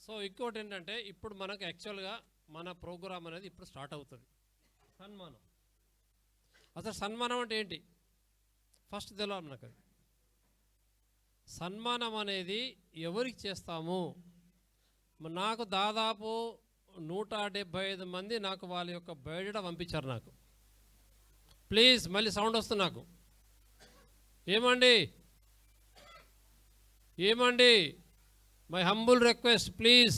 So ఇంకోటి ఏంటంటే ఇప్పుడు మనకు యాక్చువల్గా మన ప్రోగ్రామ్ అనేది ఇప్పుడు స్టార్ట్ అవుతుంది. సన్మానం. అసలు సన్మానం అంటే ఏంటి ఫస్ట్ తెలియాలి మనకు. సన్మానం అనేది ఎవరికి చేస్తాము? నాకు దాదాపు 175 మంది నాకు వాళ్ళ యొక్క బయోడేటా పంపించారు నాకు. ప్లీజ్ మళ్ళీ సౌండ్ వస్తుంది నాకు. ఏమండి మై హంబుల్ రిక్వెస్ట్, ప్లీజ్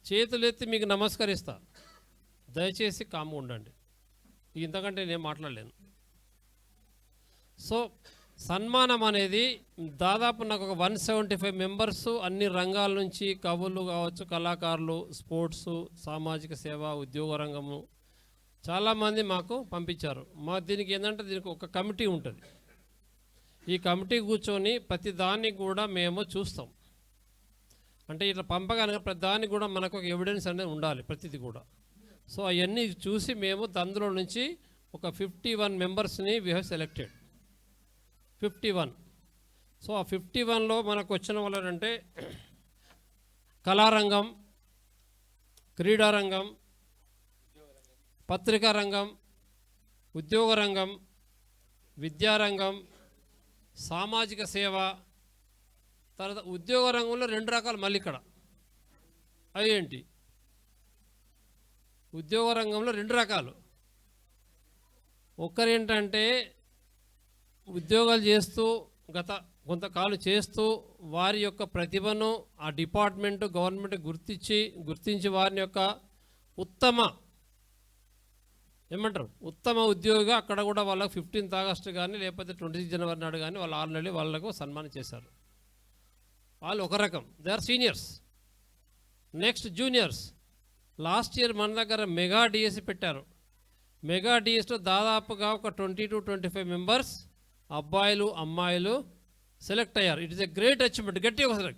చేతులెత్తి మీకు నమస్కరిస్తా, దయచేసి కామ్గా ఉండండి. ఇంతకంటే నేను మాట్లాడలేను. సో సన్మానం అనేది దాదాపు నాకు ఒక 175 మెంబర్స్ అన్ని రంగాల నుంచి, కవులు కావచ్చు, కళాకారులు, స్పోర్ట్స్, సామాజిక సేవ, ఉద్యోగ రంగము చాలామంది మాకు పంపించారు. దీనికి ఏంటంటే దీనికి ఒక కమిటీ ఉంటుంది. ఈ కమిటీ కూర్చొని ప్రతి దాన్ని కూడా మేము చూస్తాం. అంటే ఇట్లా పంపగానే ప్రతి దానికి కూడా మనకు ఒక ఎవిడెన్స్ అనేది ఉండాలి ప్రతిదీ కూడా. సో అవన్నీ చూసి మేము అందులో నుంచి ఒక 51 మెంబర్స్ని వీ హ్యావ్ సెలెక్టెడ్. 51. సో ఆ 51లో మనకు వచ్చిన వాళ్ళంటే కళారంగం, క్రీడారంగం, పత్రికా రంగం, ఉద్యోగ రంగం, విద్యారంగం, సామాజిక సేవ. తర్వాత ఉద్యోగ రంగంలో 2 రకాలు మళ్ళీ ఇక్కడ. అవి ఏంటి? ఉద్యోగ రంగంలో 2 రకాలు. ఒకరేంటంటే ఉద్యోగాలు చేస్తూ కొంతకాలం చేస్తూ వారి యొక్క ప్రతిభను ఆ డిపార్ట్మెంటు, గవర్నమెంట్ గుర్తించి వారిని యొక్క ఉత్తమ ఉద్యోగిగా అక్కడ కూడా వాళ్ళకు 15th ఆగస్టు కానీ లేకపోతే 26 జనవరి నాడు కానీ వాళ్ళు ఆల్రెడీ వాళ్ళకు సన్మానం చేశారు. వాళ్ళు ఒక రకం, they are seniors. Next juniors. Last year మన దగ్గర మెగా డిఎస్సి పెట్టారు. మెగా డిఎస్లో దాదాపుగా ఒక 20 to 25 మెంబర్స్ అబ్బాయిలు అమ్మాయిలు సెలెక్ట్ అయ్యారు. It is a great achievement. గట్టిగా ఒకసారి.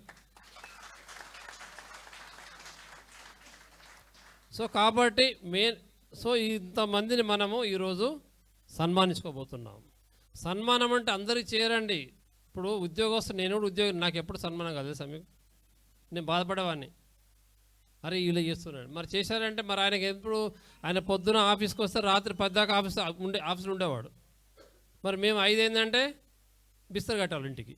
సో కాబట్టి ఇంతమందిని మనము ఈరోజు సన్మానించుకోబోతున్నాం. సన్మానం అంటే అందరికీ చేయరండి. ఇప్పుడు ఉద్యోగస్తులు, నేను కూడా ఉద్యోగం, నాకు ఎప్పుడు సన్మానం కాదు సమయం. నేను బాధపడేవాడిని, అరే ఇలా చేస్తున్నాడు. మరి చేశారంటే మరి ఆయనకి ఎప్పుడు ఆయన పొద్దున ఆఫీస్కి వస్తే రాత్రి 10 దాకా ఆఫీసులో ఉండేవాడు. మరి మేము 5 ఏంటంటే బిస్తర్ కట్టాలి ఇంటికి.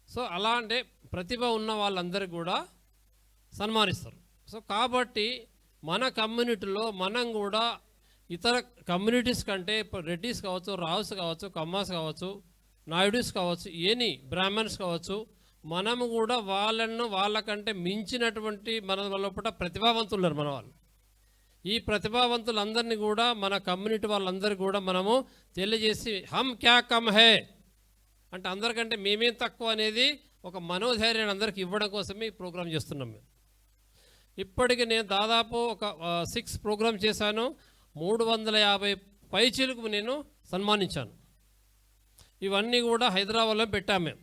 సో అలా అంటే ప్రతిభ ఉన్న వాళ్ళందరికీ కూడా సన్మానిస్తారు. సో కాబట్టి మన కమ్యూనిటీలో మనం కూడా ఇతర కమ్యూనిటీస్ కంటే ఇప్పుడు రెడ్డిస్ కావచ్చు, రావుస్ కావచ్చు, కమ్మాస్ కావచ్చు, నాయుడుస్ కావచ్చు, బ్రాహ్మణ్స్ కావచ్చు, మనము కూడా వాళ్ళకంటే మించినటువంటి మన లోపల ప్రతిభావంతులు ఉన్నారు మన వాళ్ళు. ఈ ప్రతిభావంతులందరినీ కూడా మన కమ్యూనిటీ వాళ్ళందరికీ కూడా మనము తెలియజేసి హమ్ క్యా కమ్ హే అంటే అందరికంటే మేమేం తక్కువ అనేది ఒక మనోధైర్యాన్ని అందరికీ ఇవ్వడం కోసమే ఈ ప్రోగ్రాం చేస్తున్నాం మేము. ఇప్పటికి నేను దాదాపు ఒక 6 ప్రోగ్రామ్ చేశాను. 350 పైచీలకు నేను సన్మానించాను. ఇవన్నీ కూడా హైదరాబాద్లో పెట్టాము మేము.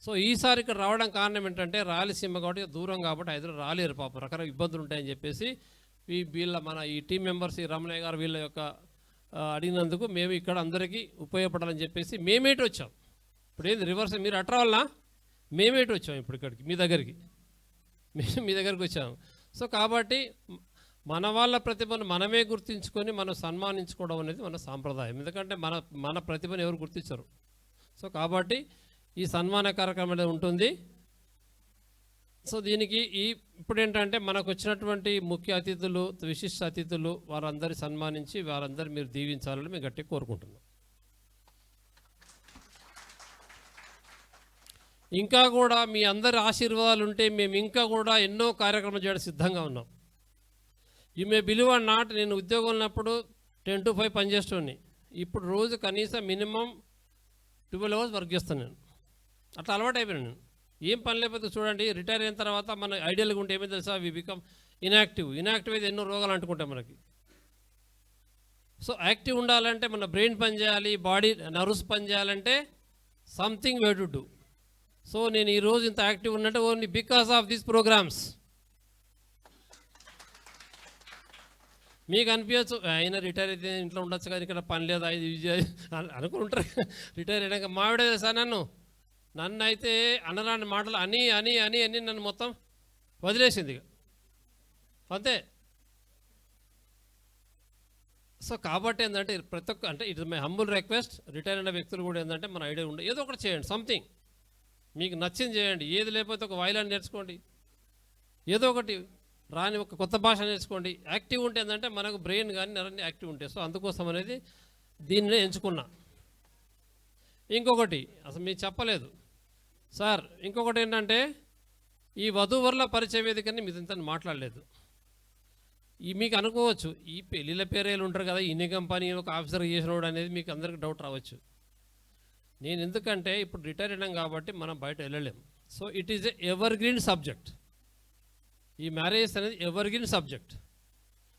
సో ఈసారి ఇక్కడ రావడం కారణం ఏంటంటే రాయలసీమ కాబట్టి దూరం కాబట్టి హైదరాబాద్ రాలేరు పాపం, రకరకాల ఇబ్బందులు ఉంటాయని చెప్పేసి మన ఈ టీం మెంబర్స్, ఈ రమణయ్య గారు వీళ్ళ యొక్క అడిగినందుకు మేము ఇక్కడ అందరికీ ఉపయోగపడాలని చెప్పేసి మేమేటి వచ్చాం. ఇప్పుడు ఏంది రివర్స్, మీరు అట్రా వల్ల మేమేటి వచ్చాం ఇప్పుడు ఇక్కడికి మీ దగ్గరికి వచ్చాము. సో కాబట్టి మన వాళ్ళ ప్రతిభను మనమే గుర్తించుకొని మనం సన్మానించుకోవడం అనేది మన సాంప్రదాయం. ఎందుకంటే మన ప్రతిభను ఎవరు గుర్తించరు. సో కాబట్టి ఈ సన్మాన కార్యక్రమం అనేది ఉంటుంది. సో దీనికి ఇప్పుడు ఏంటంటే మనకు వచ్చినటువంటి ముఖ్య అతిథులు, విశిష్ట అతిథులు, వారందరి సన్మానించి వారందరూ మీరు దీవించాలని మేము గట్టిగా కోరుకుంటున్నాం. ఇంకా కూడా మీ అందరి ఆశీర్వాదాలు ఉంటే మేము ఇంకా కూడా ఎన్నో కార్యక్రమాలు చేయడం సిద్ధంగా ఉన్నాం. You may believe are not, నేను ఉద్యోగం ఉన్నప్పుడు 10 to 5 పనిచేసేవాడిని. ఇప్పుడు రోజు కనీసం మినిమం 12 hours వర్క్ చేస్తాను నేను. అట్లా అలవాటు అయిపోయాను నేను. ఏం పని లేకపోతే చూడండి, రిటైర్ అయిన తర్వాత మన ఐడియల్గా ఉంటే ఏమో తెలుసా, వి బికమ్ ఇన్యాక్టివ్ అయితే ఎన్నో రోగాలు అంటుకుంటాయి మనకి. సో యాక్టివ్ ఉండాలంటే మన బ్రెయిన్ పని చేయాలి, బాడీ నర్వ్స్ పని చేయాలంటే something way to do. So నేను ఈరోజు ఇంత యాక్టివ్ ఉన్నట్టు only because of these programmes. మీకు అనిపించచ్చు అయినా రిటైర్ అయితే ఇంట్లో ఉండొచ్చు కానీ ఇక్కడ పని లేదా ఇది అనుకుని ఉంటారు. రిటైర్ అయినాక మావిడే సార్ నన్ను నన్ను అయితే అనరాని మాటలు అని అని అని అని నన్ను మొత్తం వదిలేసింది ఇక. అంతే. సో కాబట్టి ఏంటంటే ప్రతి ఒక్క అంటే it is my humble request, retire అయిన వ్యక్తులు కూడా ఏంటంటే మన ఐడియా ఉండే ఏదో ఒకటి చేయండి, సంథింగ్ మీకు నచ్చింది చేయండి. ఏది లేకపోతే ఒక వైలాన్ నేర్చుకోండి, ఏదో ఒకటి రాని ఒక కొత్త భాష నేర్చుకోండి. యాక్టివ్ ఉంటే ఏంటంటే మనకు బ్రెయిన్ కానీ నరన్నీ యాక్టివ్ ఉంటాయి. సో అందుకోసం అనేది దీన్నే ఎంచుకున్నా. ఇంకొకటి అసలు మీకు చెప్పలేదు సార్, ఇంకొకటి ఏంటంటే ఈ వధూవరుల పరిచయ వేదికని మీరు ఇంత మాట్లాడలేదు. ఈ మీకు అనుకోవచ్చు ఈ పెళ్ళిళ్ళ పేరేళ్ళు ఉంటారు కదా, ఇన్ని కంపెనీ ఒక ఆఫీసర్ చేసినోడు అనేది మీకు అందరికి డౌట్ రావచ్చు. నేను ఎందుకంటే ఇప్పుడు రిటైర్ అయినాం కాబట్టి మనం బయట వెళ్ళలేం. So it is ever green subject. ఈ మ్యారేజ్ అనేది ఎవర్ గ్రీన్ సబ్జెక్ట్.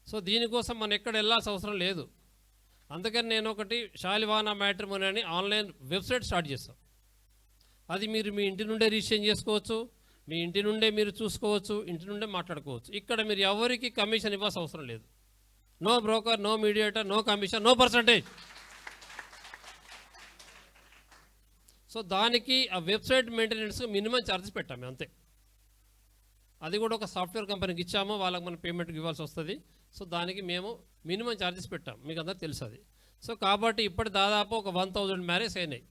సో దీనికోసం మనం ఎక్కడ వెళ్ళాల్సిన అవసరం లేదు. అందుకని నేను ఒకటి షాలివానా మ్యాట్రిమోనీ అని ఆన్లైన్ వెబ్సైట్ స్టార్ట్ చేస్తాం. అది మీరు మీ ఇంటి నుండే రిజిస్ట్రేషన్ చేసుకోవచ్చు, మీ ఇంటి నుండే మీరు చూసుకోవచ్చు, ఇంటి నుండే మాట్లాడుకోవచ్చు. ఇక్కడ మీరు ఎవరికి కమిషన్ ఇవ్వాల్సిన అవసరం లేదు. No broker, no mediator, no commission, no percentage. So దానికి ఆ వెబ్సైట్ మెయింటెనెన్స్ మినిమం ఛార్జెస్ పెట్టాము అంతే. అది కూడా ఒక సాఫ్ట్వేర్ కంపెనీకి ఇచ్చాము, వాళ్ళకి మనం పేమెంట్ ఇవ్వాల్సి వస్తుంది. సో దానికి మేము మినిమం ఛార్జెస్ పెట్టాం, మీకు అందరూ తెలుసు అది. సో కాబట్టి ఇప్పటి దాదాపు ఒక 1000 మ్యారేజ్ అయినాయి.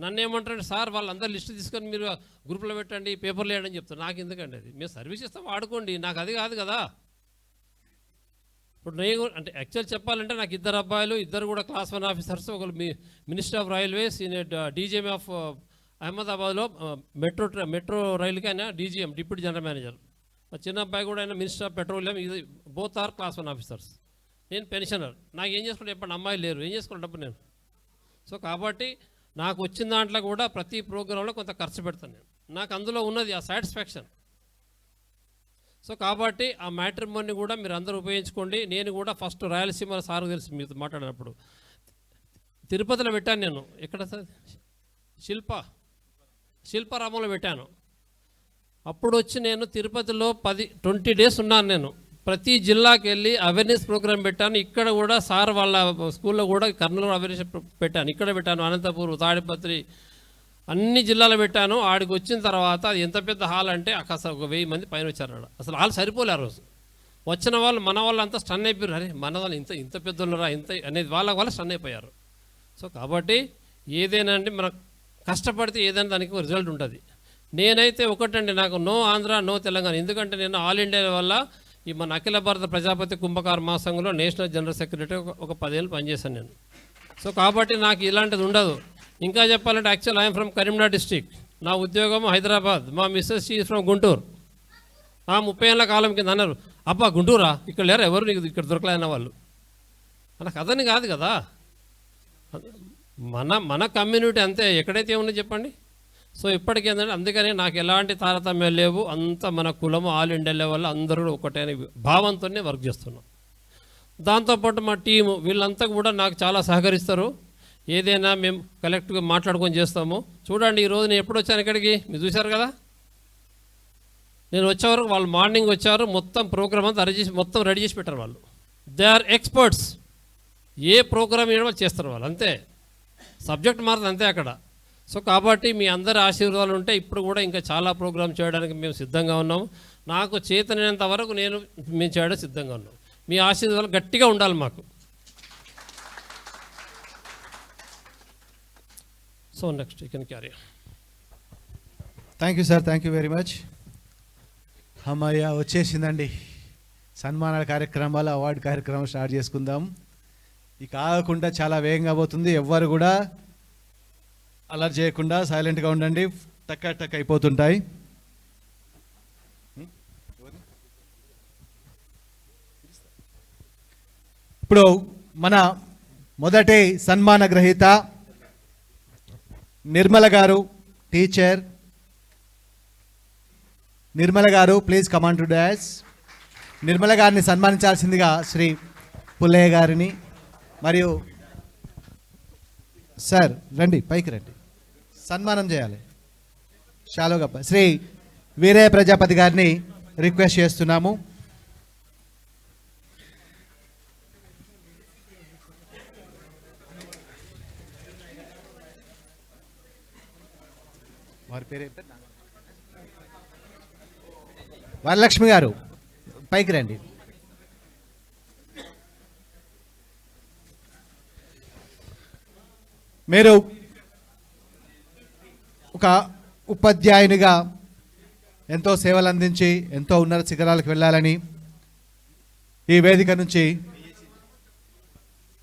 నన్ను ఏమంటారు సార్, వాళ్ళందరూ లిస్ట్ తీసుకొని మీరు గ్రూప్లో పెట్టండి, పేపర్లు వేయండి అని చెప్తారు. నాకు ఎందుకండి అది, మేము సర్వీస్ ఇస్తాం వాడుకోండి, నాకు అది కాదు కదా. ఇప్పుడు నేను అంటే యాక్చువల్ చెప్పాలంటే నాకు 2 అబ్బాయిలు, 2 కూడా క్లాస్ 1 ఆఫీసర్స్. ఒకరు minister of railways, DGM of అహ్మదాబాద్లో మెట్రో రైలుకి ఆయన డీజీఎం, డిప్యూటీ జనరల్ మేనేజర్. మా చిన్న అబ్బాయి కూడా ఆయన మినిస్టర్ ఆఫ్ పెట్రోలియం. ఇది బోత్ ఆర్ క్లాస్ 1 ఆఫీసర్స్. నేను పెన్షనర్. నాకు ఏం చేసుకుంటే ఎప్పుడు అమ్మాయిలు లేరు, ఏం చేసుకుంటే డబ్బు నేను. సో కాబట్టి నాకు వచ్చిన దాంట్లో కూడా ప్రతి ప్రోగ్రాంలో కొంత ఖర్చు పెడతాను నేను. నాకు అందులో ఉన్నది ఆ సాటిస్ఫాక్షన్. సో కాబట్టి ఆ మ్యాట్రిమోనీ కూడా మీరు అందరూ ఉపయోగించుకోండి. నేను కూడా ఫస్ట్ రాయలసీమ సార్ తెలిసి మీతో మాట్లాడినప్పుడు తిరుపతిలో పెట్టాను నేను. ఎక్కడ సార్, శిల్పారామంలో పెట్టాను. అప్పుడు వచ్చి నేను తిరుపతిలో 20 డేస్ ఉన్నాను. నేను ప్రతి జిల్లాకి వెళ్ళి అవేర్నెస్ ప్రోగ్రామ్ పెట్టాను. ఇక్కడ కూడా సార్ వాళ్ళ స్కూల్లో కూడా కర్నూలు అవేర్నెస్ పెట్టాను, ఇక్కడ పెట్టాను, అనంతపూర్, తాడిపత్రి, అన్ని జిల్లాలో పెట్టాను. ఆడికి వచ్చిన తర్వాత అది ఎంత పెద్ద హాల్ అంటే అక్కడ ఒక 1000 మంది పైన వచ్చారు. అసలు హాల్ సరిపోలే ఆ రోజు. వచ్చిన వాళ్ళు మన వాళ్ళు అంతా స్టన్ అయిపోయారు. అరే మన వాళ్ళు ఇంత పెద్దోళ్ళరా ఇంత అనేది వాళ్ళ స్టన్ అయిపోయారు. సో కాబట్టి ఏదైనా అంటే మనం కష్టపడితే ఏదైనా దానికి రిజల్ట్ ఉంటుంది. నేనైతే ఒకటండి, నాకు నో ఆంధ్ర, నో తెలంగాణ. ఎందుకంటే నేను ఆల్ ఇండియా వల్ల ఈ మన అఖిల భారత ప్రజాపతి కుంభకార మహాసంఘంలో నేషనల్ జనరల్ సెక్రటరీ ఒక 10 ఏళ్ళు పనిచేశాను నేను. సో కాబట్టి నాకు ఇలాంటిది ఉండదు. ఇంకా చెప్పాలంటే actual I'm from Karimnagar district. నా ఉద్యోగం హైదరాబాద్. మా మిస్సెస్ షీ ఫ్రమ్ గుంటూరు. 30 ఏళ్ళ కాలం కింద అన్నారు, అబ్బా గుంటూరా, ఇక్కడ లేరు ఎవరు నీకు ఇక్కడ దొరకలేన వాళ్ళు. నాకు అదని కాదు కదా, మన కమ్యూనిటీ అంతే, ఎక్కడైతే ఏముందో చెప్పండి. సో ఇప్పటికేంటంటే అందుకని నాకు ఎలాంటి తారతమ్యాలు లేవు. అంతా మన కులము ఆల్ ఇండియా లెవెల్లో అందరూ ఒకటే భావంతోనే వర్క్ చేస్తున్నాం. దాంతోపాటు మా టీము వీళ్ళంతా కూడా నాకు చాలా సహకరిస్తారు. ఏదైనా మేము కలెక్ట్గా మాట్లాడుకొని చేస్తాము. చూడండి ఈరోజు నేను ఎప్పుడు వచ్చాను ఇక్కడికి, మీరు చూశారు కదా. నేను వచ్చే వరకు వాళ్ళు మార్నింగ్ వచ్చారు, మొత్తం ప్రోగ్రామ్ అంతా మొత్తం రెడీ చేసి పెట్టారు వాళ్ళు. They are experts. ఏ ప్రోగ్రామ్ ఏదో చేస్తారు వాళ్ళు, అంతే. సబ్జెక్ట్ మారుతుంది అంతే అక్కడ. సో కాబట్టి మీ అందరి ఆశీర్వాదాలు ఉంటే ఇప్పుడు కూడా ఇంకా చాలా ప్రోగ్రామ్ చేయడానికి మేము సిద్ధంగా ఉన్నాము. నాకు చేతనైనంత వరకు మేము చేయడం సిద్ధంగా ఉన్నాం. మీ ఆశీర్వాదాలు గట్టిగా ఉండాలి మాకు. So next you can carry. Thank you sir, thank you very much. అమ్మయ్య వచ్చేసిందండి సన్మానాల కార్యక్రమాలు, అవార్డు కార్యక్రమం స్టార్ట్ చేసుకుందాం. ఇక కాకుండా చాలా వేగంగా పోతుంది. ఎవ్వరు కూడా అలర్ట్ చేయకుండా సైలెంట్గా ఉండండి, టక్ అయిపోతుంటాయి. ఇప్పుడు మన మొదటి సన్మాన గ్రహీత నిర్మల గారు, టీచర్ నిర్మల గారు, please come on to dash. Nirmala గారిని సన్మానించాల్సిందిగా శ్రీ పుల్లయ్య గారిని మరియు సార్ రండి, పైకి రండి, సన్మానం చేయాలి. షాలోగప్ప శ్రీ వీరయ్య ప్రజాపతి గారిని రిక్వెస్ట్ చేస్తున్నాము. వారి పేరు వరలక్ష్మి గారు పైకి రండి. మీరు ఒక ఉపాధ్యాయునిగా ఎంతో సేవలు అందించి ఎంతో ఉన్నత శిఖరాలకు వెళ్ళాలని ఈ వేదిక నుంచి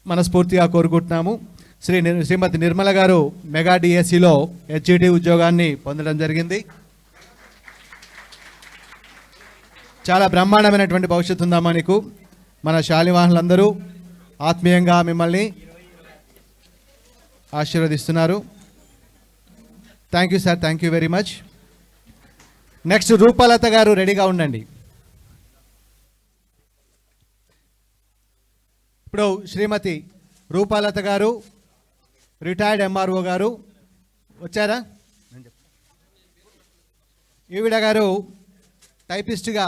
మనస్ఫూర్తిగా కోరుకుంటున్నాము. శ్రీమతి నిర్మల గారు మెగా డిఎస్సిలో హెచ్ఈటి ఉద్యోగాన్ని పొందడం జరిగింది. చాలా బ్రహ్మాండమైనటువంటి భవిష్యత్తు ఉందమ్మా నీకు. మన శాలివాహనులందరూ ఆత్మీయంగా మిమ్మల్ని ఆశీర్వదిస్తున్నారు. Thank you sir, thank you very much. Next Roopalatha గారు రెడీగా ఉండండి. ఇప్పుడు శ్రీమతి రూపలత గారు రిటైర్డ్ ఎంఆర్ఓ గారు వచ్చారా? ఈవిడ గారు టైపిస్ట్గా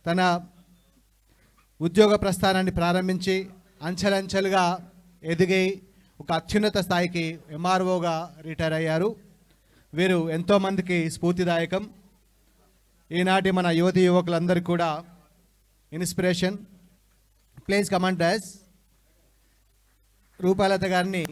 తన ఉద్యోగ ప్రస్థానాన్ని ప్రారంభించి అంచెలంచెలుగా ఎదిగి ఒక అత్యున్నత స్థాయికి ఎంఆర్ఓగా రిటైర్ అయ్యారు. వీరు ఎంతోమందికి స్ఫూర్తిదాయకం. ఈనాటి మన యువతి యువకులందరికీ కూడా inspiration. Please command DOS Roopalatha గారిని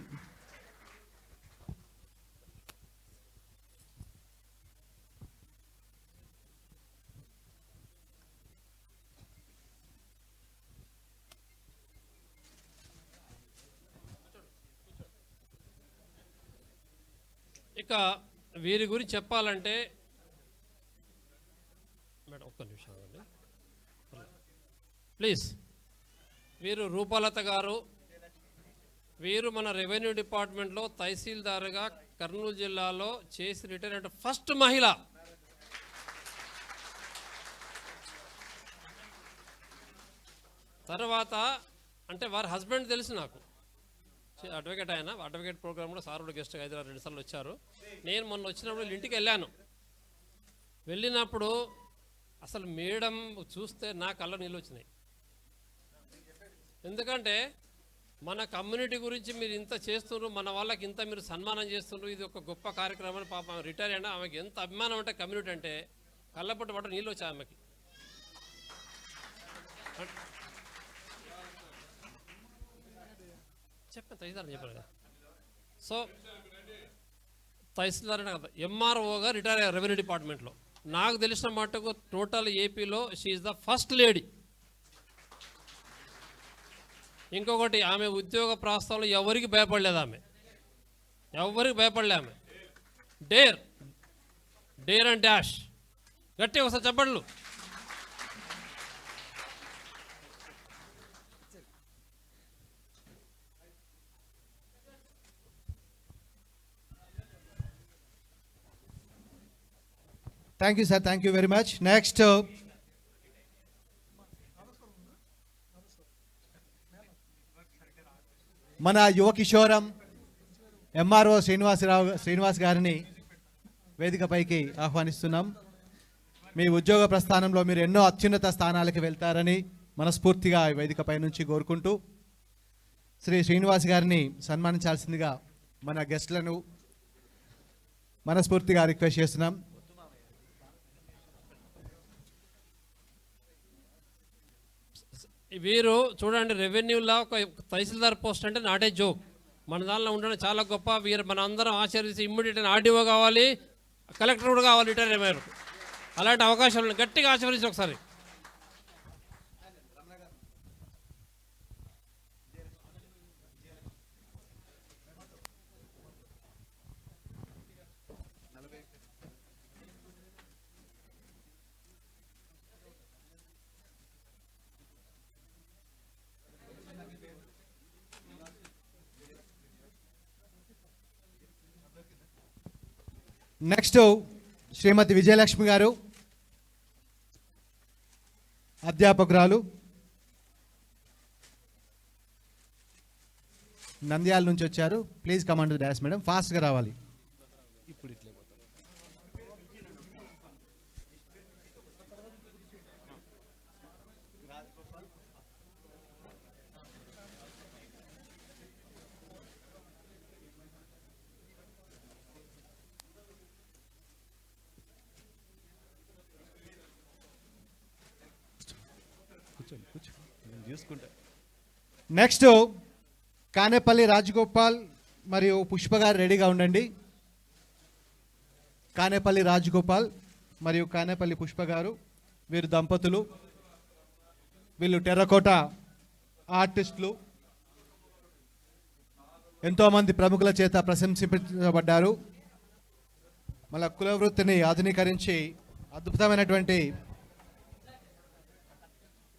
ఇక వీరి గురించి చెప్పాలంటే మేడం ఒక్క నిమిషం అండి ప్లీజ్. వీరు రూపలత గారు. వీరు మన రెవెన్యూ డిపార్ట్మెంట్లో తహసీల్దార్గా కర్నూలు జిల్లాలో చేసి రిటైర్ అయిన ఫస్ట్ మహిళ. తర్వాత అంటే వారి హస్బెండ్ తెలుసు నాకు, అడ్వకేట్. ఆయన అడ్వకేట్ ప్రోగ్రామ్ కూడా సార్ కూడా గెస్ట్గా హైదరాబాద్ 2 సార్లు వచ్చారు. నేను మొన్న వచ్చినప్పుడు ఇంటికి వెళ్ళాను. వెళ్ళినప్పుడు అసలు మేడం చూస్తే నా కళ్ళ నీళ్ళు వచ్చినాయి. ఎందుకంటే మన కమ్యూనిటీ గురించి మీరు ఇంత చేస్తున్నారు, మన వాళ్ళకి ఇంత మీరు సన్మానం చేస్తున్నారు, ఇది ఒక గొప్ప కార్యక్రమం. పాప రిటైర్ అయినా ఆమెకి ఎంత అభిమానం అంటే కమ్యూనిటీ అంటే కళ్ళపట్టు పట్టు నీళ్ళు వచ్చాయి ఆమెకి. చెప్పాను తహసీల్దార్ చెప్పాను కదా. సో తహసీల్దార్ అంటే కదా ఎంఆర్ఓగా రిటైర్ అయ్యారు రెవెన్యూ డిపార్ట్మెంట్లో. నాకు తెలిసిన మటుకు టోటల్ ఏపీలో షీఈ్ ద ఫస్ట్ లేడీ. ఇంకొకటి, ఆమె ఉద్యోగ ప్రస్థానంలో ఎవరికి భయపడలేదు. ఎవరికి భయపడలే. ఆమె డేర్ అండ్ డాష్. గట్టిగా ఒకసారి చెప్పండి. Thank you sir, thank you very much. Next మన యువ కిషోరం ఎంఆర్ఓ శ్రీనివాస్ గారిని వేదికపైకి ఆహ్వానిస్తున్నాం. మీ ఉద్యోగ ప్రస్థానంలో మీరు ఎన్నో అత్యున్నత స్థానాలకు వెళ్తారని మనస్ఫూర్తిగా వేదికపై నుంచి కోరుకుంటూ శ్రీనివాస్ గారిని సన్మానించాల్సిందిగా మన గెస్ట్లను మనస్ఫూర్తిగా రిక్వెస్ట్ చేస్తున్నాం. వీరు చూడండి, రెవెన్యూలో ఒక తహసీల్దార్ పోస్ట్ అంటే నాటే జోక్. మన దానిలో ఉండడం చాలా గొప్ప. వీరు మన అందరం ఆచరించి ఇమ్మీడియట్ ఆర్డీఓ కావాలి, కలెక్టర్ కూడా కావాలి రిటైర్ అయ్యారు. అలాంటి అవకాశాలను గట్టిగా ఆచరించి ఒకసారి. నెక్స్ట్ శ్రీమతి విజయలక్ష్మి గారు, అధ్యాపకురాలు, నంద్యాల నుంచి వచ్చారు. ప్లీజ్ కమాండ్ డాష్ మేడం, ఫాస్ట్గా రావాలి. ఇప్పుడు ఇట్లా నేను చూసుకుంటా. నెక్స్ట్ కానేపల్లి రాజగోపాల్ మరియు పుష్ప గారు రెడీగా ఉండండి. కానేపల్లి రాజగోపాల్ మరియు కానేపల్లి పుష్ప గారు, వీరు దంపతులు. వీళ్ళు టెర్రకోట ఆర్టిస్టులు, ఎంతోమంది ప్రముఖుల చేత ప్రశంసించబడ్డారు. మళ్ళా కుల వృత్తిని ఆధునీకరించి అద్భుతమైనటువంటి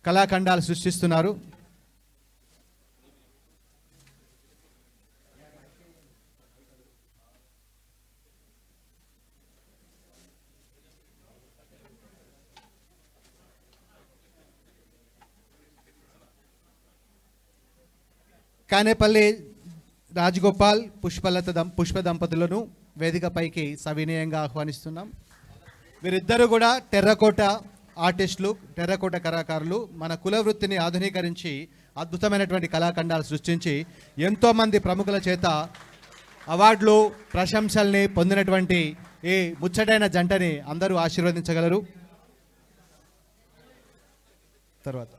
కళాఖండాలు సృష్టిస్తున్నారు. కానేపల్లి రాజగోపాల్ పుష్ప దంపతులను వేదికపైకి సవినయంగా ఆహ్వానిస్తున్నాం. వీరిద్దరూ కూడా టెర్రకోట ఆర్టిస్టులు, టెర్రకోట కళాకారులు. మన కుల వృత్తిని ఆధునీకరించి అద్భుతమైనటువంటి కళాఖండాలు సృష్టించి ఎంతోమంది ప్రముఖుల చేత అవార్డులు, ప్రశంసల్ని పొందినటువంటి ఈ ముచ్చటైన జంటని అందరూ ఆశీర్వదించగలరు. తర్వాత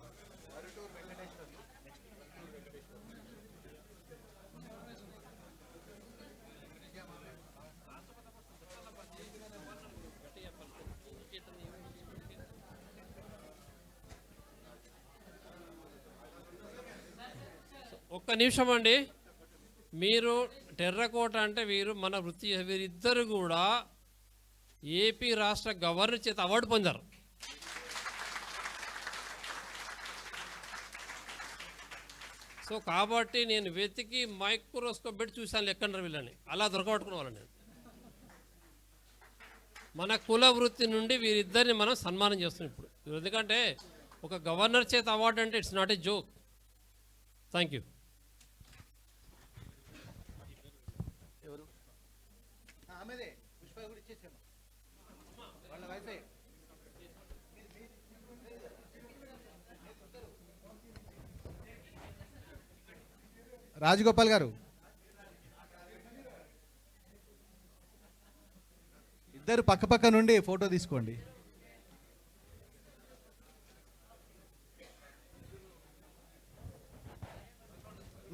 ఒక్క నిమిషం అండి. మీరు టెర్రకోట అంటే వీరు మన వృత్తి, వీరిద్దరు కూడా ఏపీ రాష్ట్ర గవర్నర్ చేత అవార్డు పొందారు. సో కాబట్టి నేను వెతికి మైక్రోస్కోప్ పెట్టి చూశాను ఎక్కడ వీళ్ళని, అలా దొరకబట్టుకున్న వాళ్ళని. నేను మన కుల వృత్తి నుండి వీరిద్దరిని మనం సన్మానం చేస్తున్నాం ఇప్పుడు. ఎందుకంటే ఒక గవర్నర్ చేత అవార్డు అంటే it's not a joke. Thank you. Rajagopal గారు, ఇద్దరు పక్క నుండి ఫోటో తీసుకోండి.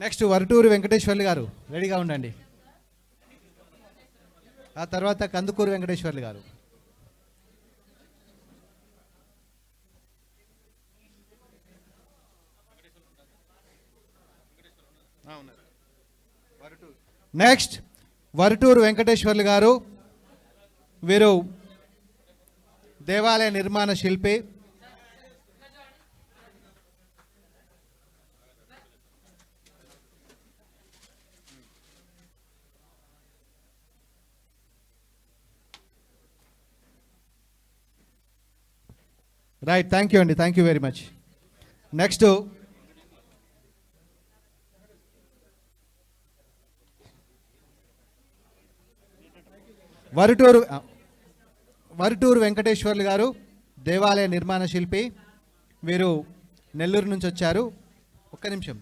నెక్స్ట్ వరటూరు వెంకటేశ్వర్లు గారు రెడీగా ఉండండి. ఆ తర్వాత కందుకూరు వెంకటేశ్వర్లు గారు. నెక్స్ట్ వరటూరు వెంకటేశ్వర్లు గారు, వీరు దేవాలయ నిర్మాణ శిల్పి. రైట్, థ్యాంక్ యూ అండి, thank you very much. Next Varaturu Venkateswarlu గారు, దేవాలయ నిర్మాణ శిల్పి. వీరు నెల్లూరు నుంచి వచ్చారు. ఒక్క నిమిషం.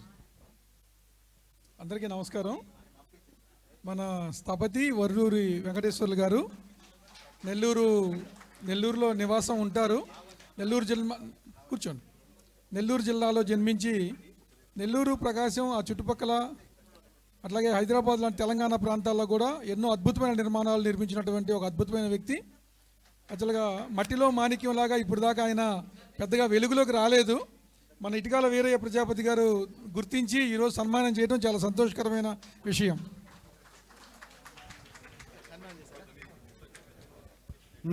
అందరికీ నమస్కారం. మన స్థపతి వరటూరి వెంకటేశ్వర్లు గారు నెల్లూరులో నివాసం ఉంటారు. నెల్లూరు జిల్లాలో జన్మించి నెల్లూరు, ప్రకాశం, ఆ చుట్టుపక్కల, అట్లాగే హైదరాబాద్ లాంటి తెలంగాణ ప్రాంతాల్లో కూడా ఎన్నో అద్భుతమైన నిర్మాణాలు నిర్మించినటువంటి ఒక అద్భుతమైన వ్యక్తి. యాక్చువల్గా మట్టిలో మాణిక్యంలాగా ఇప్పుడు దాకా ఆయన పెద్దగా వెలుగులోకి రాలేదు. మన ఇటుకాల వీరయ్య ప్రజాపతి గారు గుర్తించి ఈరోజు సన్మానం చేయడం చాలా సంతోషకరమైన విషయం.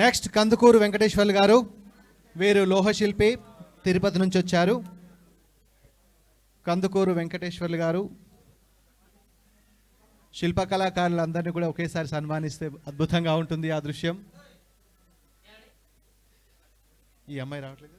నెక్స్ట్ కందుకూరు వెంకటేశ్వర్లు గారు, వీరు లోహశిల్పి, తిరుపతి నుంచి వచ్చారు. కందుకూరు వెంకటేశ్వర్లు గారు శిల్పకళాకారులందరినీ కూడా ఒకేసారి సన్మానిస్తే అద్భుతంగా ఉంటుంది ఆ దృశ్యం. ఈ అమ్మాయి రావట్లేదు.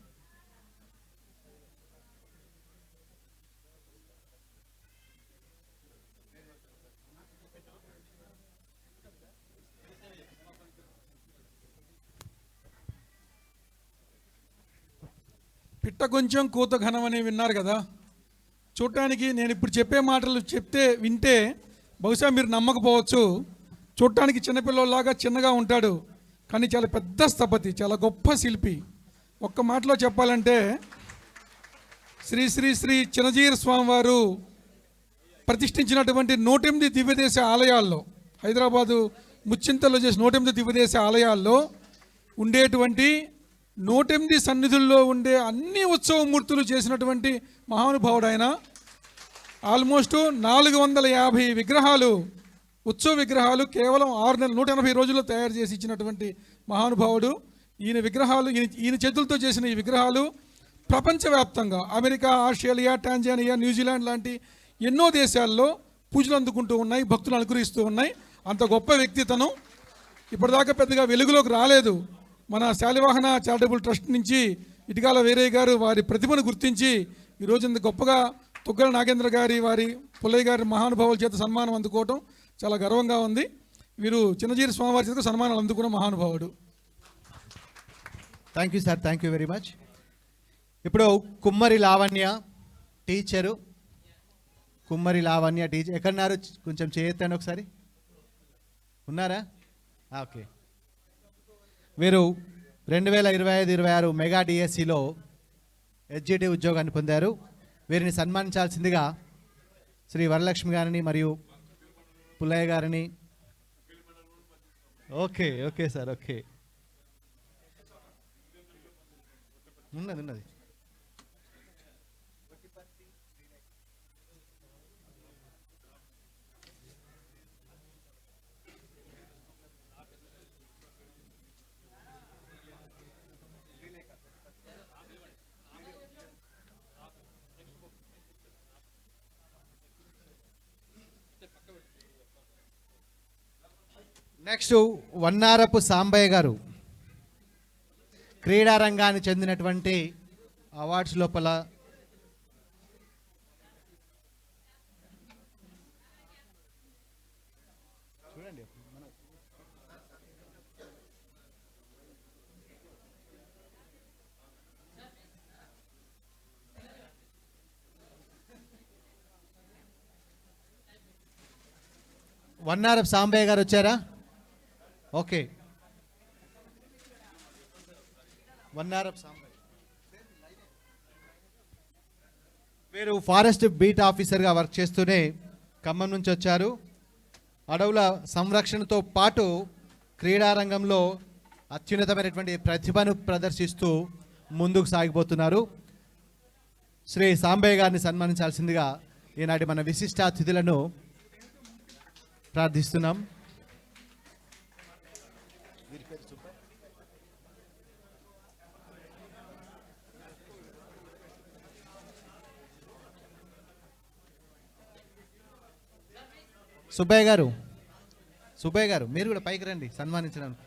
పిట్ట కొంచెం కూత ఘనం అని విన్నారు కదా. చూడటానికి నేను ఇప్పుడు చెప్పే మాటలు వింటే బహుశా మీరు నమ్మకపోవచ్చు. చూడటానికి చిన్నపిల్లలాగా చిన్నగా ఉంటాడు, కానీ చాలా పెద్ద స్థపతి, చాలా గొప్ప శిల్పి. ఒక్క మాటలో చెప్పాలంటే శ్రీ శ్రీ శ్రీ చినజీర స్వామివారు ప్రతిష్ఠించినటువంటి 108 దివ్యదేశ ఆలయాల్లో, హైదరాబాదు ముచ్చింతల్లో చేసిన 108 దివ్యదేశ ఆలయాల్లో ఉండేటువంటి 108 సన్నిధుల్లో ఉండే అన్ని ఉత్సవమూర్తులు చేసినటువంటి మహానుభావుడు ఆయన. ఆల్మోస్ట్ 450 విగ్రహాలు, ఉత్సవ విగ్రహాలు కేవలం 6 నెలలు 180 రోజుల్లో తయారు చేసి ఇచ్చినటువంటి మహానుభావుడు. ఈయన విగ్రహాలు, ఈయన చేతులతో చేసిన ఈ విగ్రహాలు ప్రపంచవ్యాప్తంగా అమెరికా, ఆస్ట్రేలియా, టాంజానియా, న్యూజిలాండ్ లాంటి ఎన్నో దేశాల్లో పూజలు అందుకుంటూ ఉన్నాయి, భక్తులు అనుగ్రహిస్తూ ఉన్నాయి. అంత గొప్ప వ్యక్తితనం. ఇప్పటిదాకా పెద్దగా వెలుగులోకి రాలేదు. మన శాలివాహన చారిటబుల్ ట్రస్ట్ నుంచి ఇటికాల వీరయ్య గారు వారి ప్రతిభను గుర్తించి ఈరోజు ఇంత గొప్పగా తుగ్గల నాగేంద్ర గారి, వారి పుల్లయ్య గారి మహానుభావుల చేత సన్మానం అందుకోవటం చాలా గర్వంగా ఉంది. వీరు చిన్నజీరి స్వామివారి చేత సన్మానాలు అందుకున్న మహానుభావుడు. Thank you sir, thank you very much. ఇప్పుడు కుమ్మరి లావణ్య టీచరు, కుమ్మరి లావణ్య టీచర్ ఎక్కడున్నారు? కొంచెం చేయొద్దండి ఒకసారి. ఉన్నారా? ఓకే. వీరు 2025-26 మెగా డిఎస్సిలో ఎస్జిటి ఉద్యోగాన్ని పొందారు. వీరిని సన్మానించాల్సిందిగా శ్రీ వరలక్ష్మి గారిని మరియు పుల్లయ్య గారిని. Okay okay sir, okay. ఉన్నది. నెక్స్ట్ వన్నారపు సాంబయ్య గారు, క్రీడా రంగానికి చెందినటువంటి అవార్డ్స్ లోపల చూడండి. వన్నారపు సాంబయ్య గారు వచ్చారా? ఓకే. వన్నారపు సాంబయ్య వీరు ఫారెస్ట్ బీట్ ఆఫీసర్గా వర్క్ చేస్తూనే ఖమ్మం నుంచి వచ్చారు. అడవుల సంరక్షణతో పాటు క్రీడారంగంలో అత్యున్నతమైనటువంటి ప్రతిభను ప్రదర్శిస్తూ ముందుకు సాగిపోతున్నారు. శ్రీ సాంబయ్య గారిని సన్మానించాల్సిందిగా ఈనాటి మన విశిష్ట అతిథులను ప్రార్థిస్తున్నాం. సుబ్బయ్య గారు మీరు కూడా పైకి రండి సన్మానించడానికి.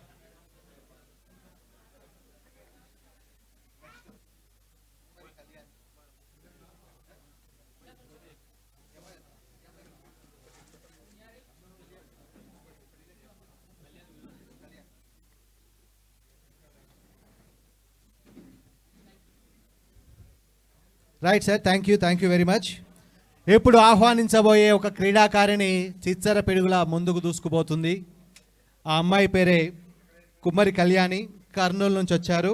Right sir, thank you very much. ఇప్పుడు ఆహ్వానించబోయే ఒక క్రీడాకారిణి చిచ్చర పిడుగులా ముందుకు దూసుకుపోతుంది. ఆ అమ్మాయి పేరే కుమ్మరి కళ్యాణి, కర్నూలు నుంచి వచ్చారు.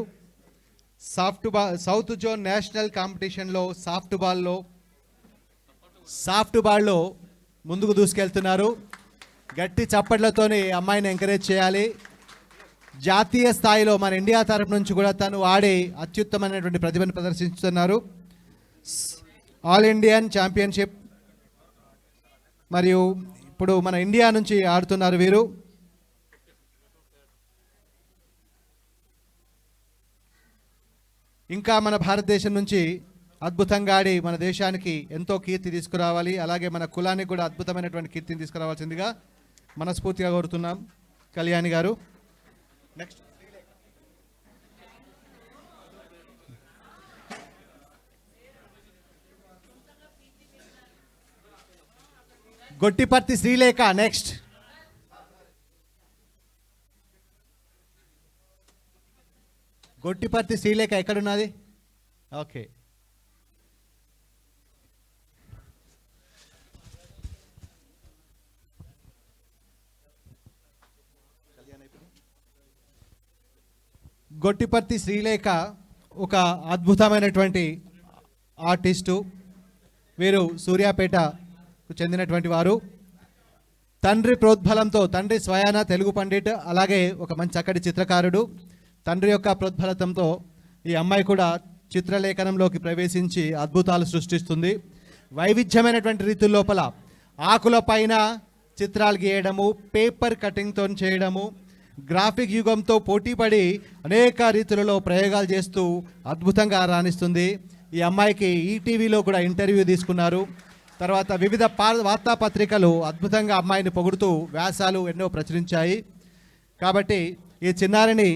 సౌత్ జోన్ నేషనల్ కాంపిటీషన్లో సాఫ్ట్ బాల్లో ముందుకు దూసుకెళ్తున్నారు. గట్టి చప్పట్లతోని అమ్మాయిని ఎంకరేజ్ చేయాలి. జాతీయ స్థాయిలో మన ఇండియా తరపు నుంచి కూడా తను ఆడి అత్యుత్తమైనటువంటి ప్రతిభను ప్రదర్శిస్తున్నారు. ఆల్ ఇండియన్ ఛాంపియన్షిప్ మరియు ఇప్పుడు మన ఇండియా నుంచి ఆడుతున్నారు వీరు. ఇంకా మన భారతదేశం నుంచి అద్భుతంగా ఆడి మన దేశానికి ఎంతో కీర్తి తీసుకురావాలి, అలాగే మన కులానికి కూడా అద్భుతమైనటువంటి కీర్తిని తీసుకురావాల్సిందిగా మనస్ఫూర్తిగా కోరుతున్నాం కళ్యాణి గారు. నెక్స్ట్ గొట్టిపర్తి శ్రీలేఖ. నెక్స్ట్ గొట్టిపర్తి శ్రీలేఖ ఎక్కడున్నది? ఓకే. గొట్టిపర్తి శ్రీలేఖ ఒక అద్భుతమైనటువంటి ఆర్టిస్టు. వీరు సూర్యాపేటకు చెందినటువంటి వారు. తండ్రి ప్రోద్బలంతో, తండ్రి స్వయాన తెలుగు పండిట్, అలాగే ఒక మంచి చక్కటి చిత్రకారుడు. తండ్రి యొక్క ప్రోద్బలంతో ఈ అమ్మాయి కూడా చిత్రలేఖనంలోకి ప్రవేశించి అద్భుతాలు సృష్టిస్తుంది. వైవిధ్యమైనటువంటి రీతుల లోపల ఆకుల పైన చిత్రాలు గీయడము, పేపర్ కటింగ్తో చేయడము, గ్రాఫిక్ యుగంతో పోటీపడి అనేక రీతులలో ప్రయోగాలు చేస్తూ అద్భుతంగా రాణిస్తుంది. ఈ అమ్మాయికి ఈటీవీలో కూడా ఇంటర్వ్యూ తీసుకున్నారు. తర్వాత వివిధ వార్తాపత్రికలు అద్భుతంగా అమ్మాయిని పొగుడుతూ వ్యాసాలు ఎన్నో ప్రచురించాయి. కాబట్టి ఈ చిన్నారిని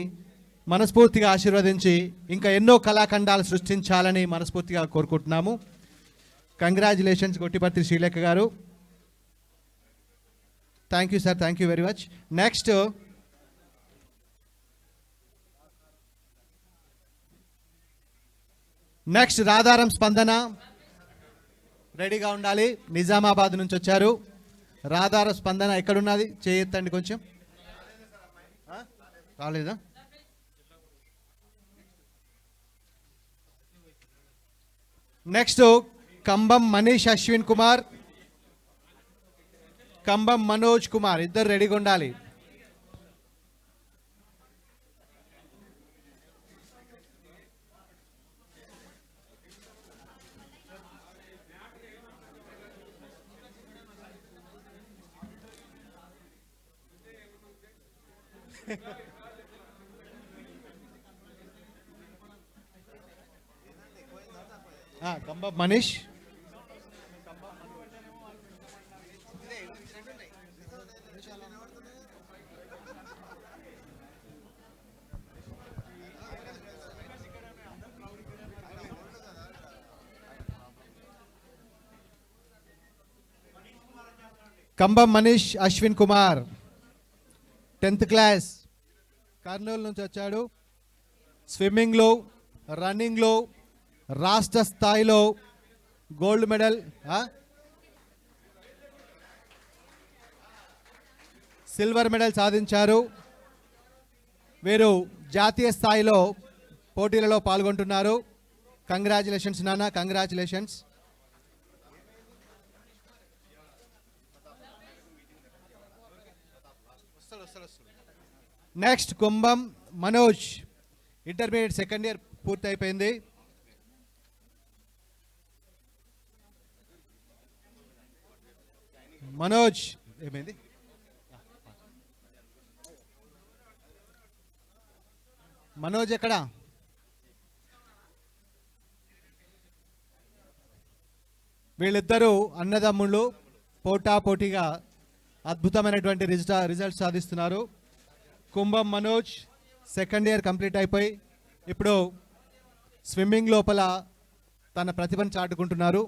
మనస్ఫూర్తిగా ఆశీర్వదించి ఇంకా ఎన్నో కళాఖండాలు సృష్టించాలని మనస్ఫూర్తిగా కోరుకుంటున్నాము. కంగ్రాచులేషన్స్ గొట్టిపత్రి శ్రీలేఖ గారు. Thank you sir, thank you very much. Next Radharam Spandana రెడీగా ఉండాలి. నిజామాబాద్ నుంచి వచ్చారు. రాధారం స్పందన ఎక్కడున్నది? చేయొత్తండి కొంచెం. రాలేదా? నెక్స్ట్ కంబం మనీష్ అశ్విన్ కుమార్, కంబం మనోజ్ కుమార్, ఇద్దరు రెడీగా ఉండాలి. కంబం మనీష్, కంబం మనీష్ అశ్విన్ కుమార్ 10th క్లాస్ కర్నూలు నుంచి వచ్చాడు. స్విమ్మింగ్లో, రన్నింగ్లో రాష్ట్ర స్థాయిలో గోల్డ్ మెడల్, సిల్వర్ మెడల్ సాధించారు. వీరు జాతీయ స్థాయిలో పోటీలలో పాల్గొంటున్నారు. కంగ్రాచులేషన్స్ నాన్న, కంగ్రాచులేషన్స్. నెక్స్ట్ కుంభం మనోజ్, ఇంటర్మీడియట్ సెకండ్ ఇయర్ పూర్తి అయిపోయింది. మనోజ్ ఏమైంది? మనోజ్ ఎక్కడ? వీళ్ళిద్దరూ అన్నదమ్ముళ్ళు పోటాపోటీగా అద్భుతమైనటువంటి రిజల్ట్ సాధిస్తున్నారు. Kumbham Manoj second year complete అయిపోయి ఇప్పుడు స్విమ్మింగ్ లోపల తన ప్రతిభను చాటుకుంటున్నారు.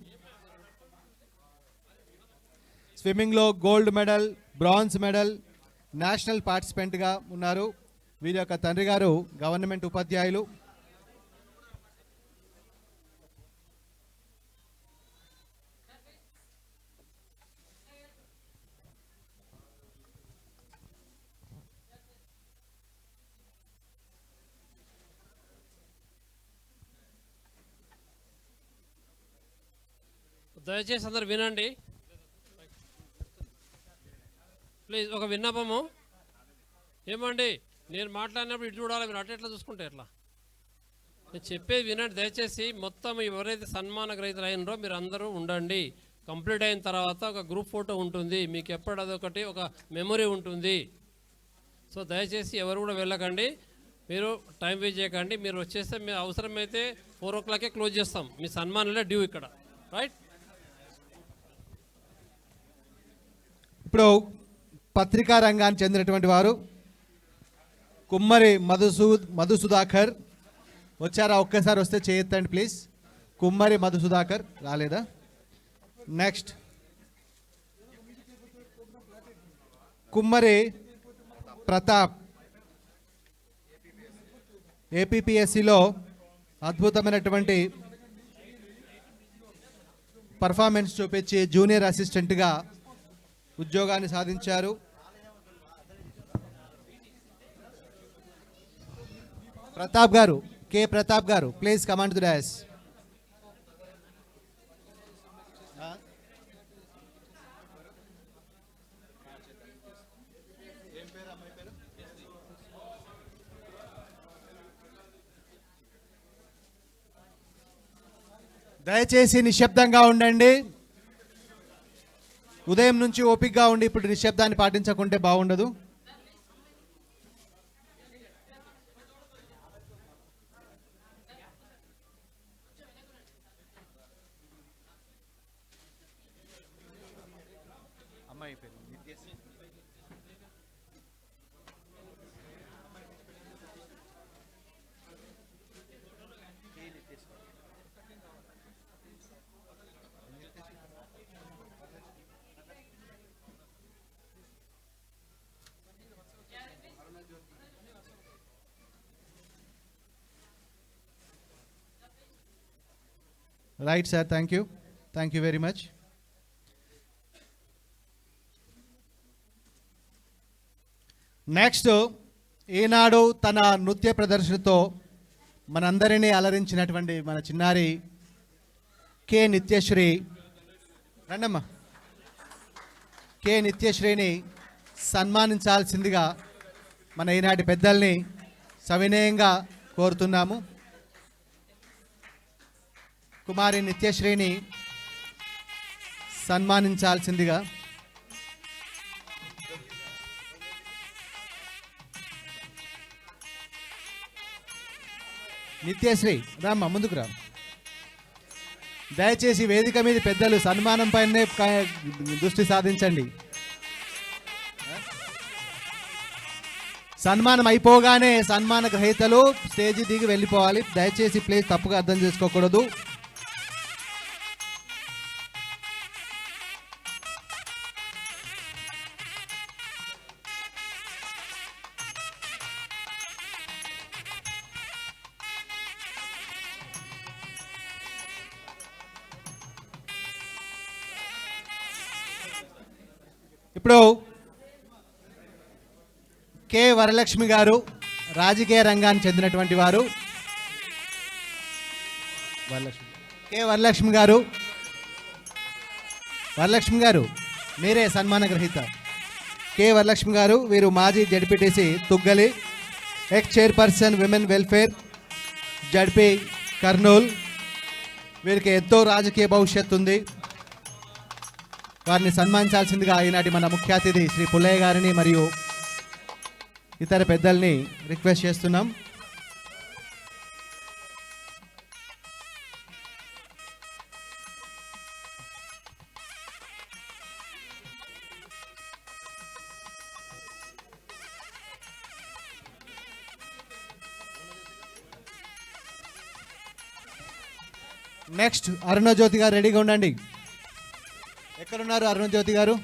స్విమ్మింగ్లో gold medal, bronze medal, national పార్టిసిపెంట్గా ఉన్నారు. వీరి యొక్క తండ్రి గారు గవర్నమెంట్ ఉపాధ్యాయులు. దయచేసి అందరు వినండి ప్లీజ్. ఒక విన్నపము, ఏమండి నేను మాట్లాడినప్పుడు ఇటు చూడాలి, మీరు అటు ఎట్లా చూసుకుంటే ఎట్లా? నేను చెప్పేది వినండి దయచేసి. మొత్తం ఎవరైతే సన్మాన గ్రహీతలు అయినరో మీరు అందరూ ఉండండి. కంప్లీట్ అయిన తర్వాత ఒక గ్రూప్ ఫోటో ఉంటుంది, మీకు ఎప్పుడు అదొకటి ఒక మెమొరీ ఉంటుంది. సో దయచేసి ఎవరు కూడా వెళ్ళకండి, మీరు టైం వేస్ట్ చేయకండి. మీరు వచ్చేస్తే మీరు అవసరమైతే 4 o'clock క్లోజ్ చేస్తాం. మీ సన్మానంలో డ్యూ ఇక్కడ, రైట్? ఇప్పుడు పత్రికా రంగానికి చెందినటువంటి వారు కుమ్మరి మధుసుధాకర్ వచ్చారా? ఒక్కసారి వస్తే చేయొద్దండి ప్లీజ్. కుమ్మరి మధుసుధాకర్ రాలేదా? నెక్స్ట్ కుమ్మరి ప్రతాప్, ఏపీపీఎస్సిలో అద్భుతమైనటువంటి పర్ఫార్మెన్స్ చూపించి జూనియర్ అసిస్టెంట్గా ఉద్యోగాన్ని సాధించారు. ప్రతాప్ గారు, కే ప్రతాప్ గారు, ప్లీజ్ కమాండ్ టు డాష్. దయచేసి నిశ్శబ్దంగా ఉండండి. ఉదయం నుంచి ఓపికగా ఉండి ఇప్పుడు నిశ్శబ్దాన్ని పాటించకుంటే బాగుండదు. Right sir, thank you very much. Next, ఈనాడు తన నృత్య ప్రదర్శనతో మనందరినీ అలరించినటువంటి మన చిన్నారి కె నిత్యశ్రీ, రండమ్మా, కె నిత్యశ్రీని సన్మానించాల్సిందిగా మన ఈనాటి పెద్దల్ని సవినయంగా కోరుతున్నాము. కుమారి నిత్యశ్రీని సన్మానించాల్సిందిగా. నిత్యశ్రీ రామ్మా, ముందుకు రా. దయచేసి వేదిక మీద పెద్దలు సన్మానం పైనే దృష్టి సాధించండి. సన్మానం అయిపోగానే సన్మాన గ్రహీతలు స్టేజి దిగి వెళ్ళిపోవాలి. దయచేసి ప్లీజ్ తప్పుగా అర్థం చేసుకోకూడదు. ఇప్పుడు కె వరలక్ష్మి గారు రాజకీయ రంగానికి చెందినటువంటి వారు. కె వరలక్ష్మి గారు మీరే సన్మాన గ్రహీత. కె వరలక్ష్మి గారు, వీరు మాజీ ZPTC Tuggali, X chairperson women welfare ZP Kurnool. వీరికి ఎంతో రాజకీయ భవిష్యత్తు ఉంది. వారిని సన్మానించాల్సిందిగా ఈనాటి మన ముఖ్య అతిథి శ్రీ పుల్లయ్య గారిని మరియు ఇతర పెద్దల్ని రిక్వెస్ట్ చేస్తున్నాం. నెక్స్ట్ అరుణజ్యోతి గారు రెడీగా ఉండండి. ఎక్కడున్నారు అరుణజ్యోతి గారు?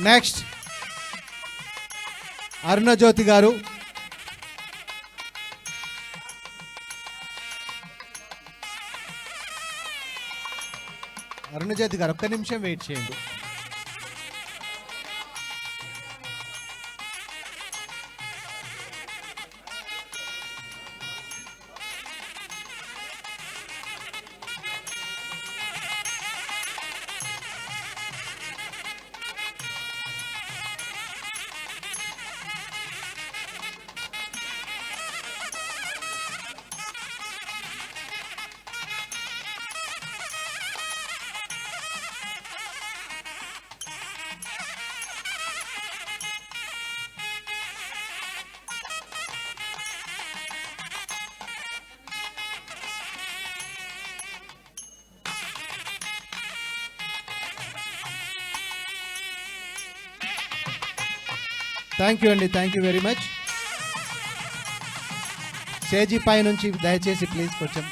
నెక్స్ట్ అరుణజ్యోతి గారు. అరుణజ్యోతి గారు ఒక్క నిమిషం వెయిట్ చేయండి. థ్యాంక్ యూ అండి, థ్యాంక్ యూ వెరీ మచ్. స్టేజీ పై నుంచి దయచేసి ప్లీజ్ కొంచెం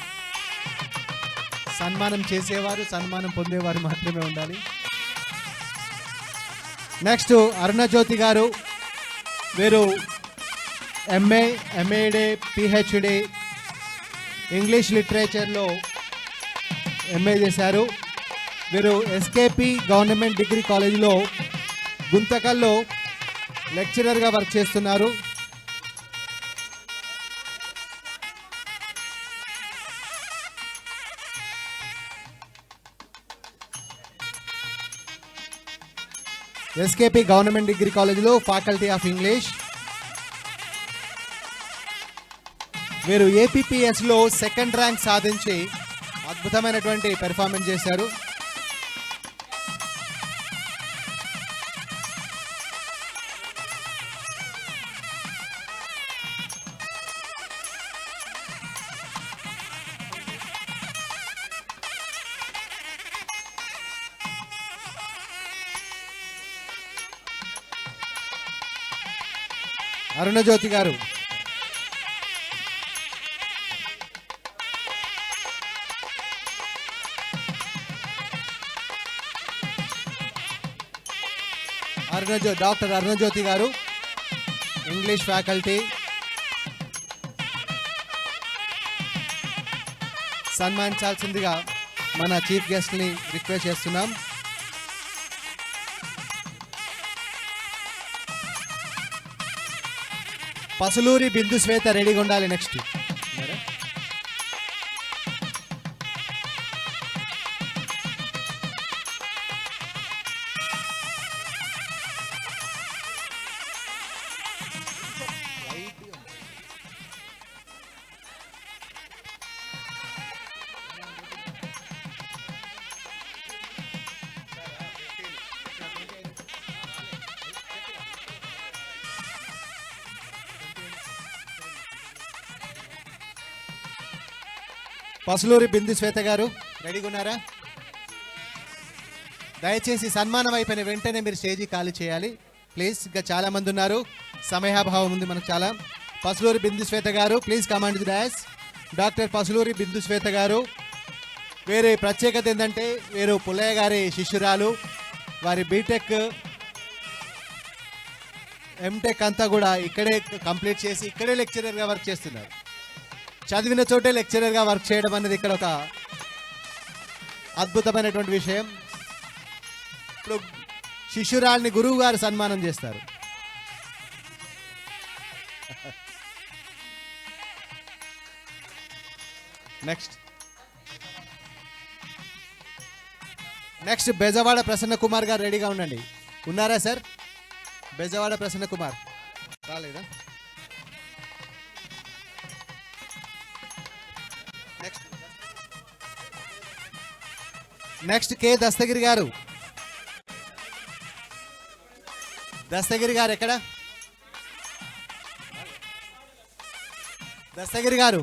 సన్మానం చేసేవారు, సన్మానం పొందేవారు మాత్రమే ఉండాలి. నెక్స్ట్ అరుణజ్యోతి గారు, వీరు ఎంఏ, ఎంఏడి, పిహెచ్డి ఇంగ్లీష్ లిటరేచర్లో ఎంఏ చేశారు. వీరు ఎస్కేపి గవర్నమెంట్ డిగ్రీ కాలేజీలో గుంతకల్లో లెక్చరర్గా వర్క్ చేస్తున్నారు. ఎస్కేపి గవర్నమెంట్ డిగ్రీ కాలేజీలో ఫ్యాకల్టీ ఆఫ్ ఇంగ్లీష్. వీరు ఏపీపీఎస్లో సెకండ్ ర్యాంక్ సాధించి అద్భుతమైనటువంటి పెర్ఫార్మెన్స్ చేశారు. అరుణజ్యోతి గారు, డాక్టర్ అరుణజ్యోతి గారు ఇంగ్లీష్ ఫ్యాకల్టీ, సన్మానించాల్సిందిగా మన చీఫ్ గెస్ట్ని రిక్వెస్ట్ చేస్తున్నాం. పసులూరి బిందు శ్వేత రెడీగా ఉండాలి. నెక్స్ట్ పసులూరి బిందు శ్వేత గారు రెడీగా ఉన్నారా? దయచేసి సన్మానం అయిపోయిన వెంటనే మీరు స్టేజీ ఖాళీ చేయాలి ప్లీజ్. ఇంకా చాలా మంది ఉన్నారు, సమయాభావం ఉంది మనకు చాలా. పసులూరి బిందు శ్వేత గారు please command the dash. Doctor Pasuluri Bindu Swetha గారు, వేరే ప్రత్యేకత ఏంటంటే వీరు పుల్లయ్య గారి శిష్యురాలు. వారి బీటెక్, ఎంటెక్ అంతా కూడా ఇక్కడే కంప్లీట్ చేసి ఇక్కడే లెక్చరర్గా వర్క్ చేస్తున్నారు. చదివిన చోటే లెక్చరర్గా వర్క్ చేయడం అనేది ఇక్కడ ఒక అద్భుతమైనటువంటి విషయం. ఇప్పుడు శిష్యురాల్ని గురువు గారు సన్మానం చేస్తారు. నెక్స్ట్ బెజవాడ ప్రసన్న కుమార్ గారు రెడీగా ఉండండి. ఉన్నారా సార్? బెజవాడ ప్రసన్న కుమార్ రాలేదా? నెక్స్ట్ కె దస్తగిరి గారు. దస్తగిరి గారు ఎక్కడ? దస్తగిరి గారు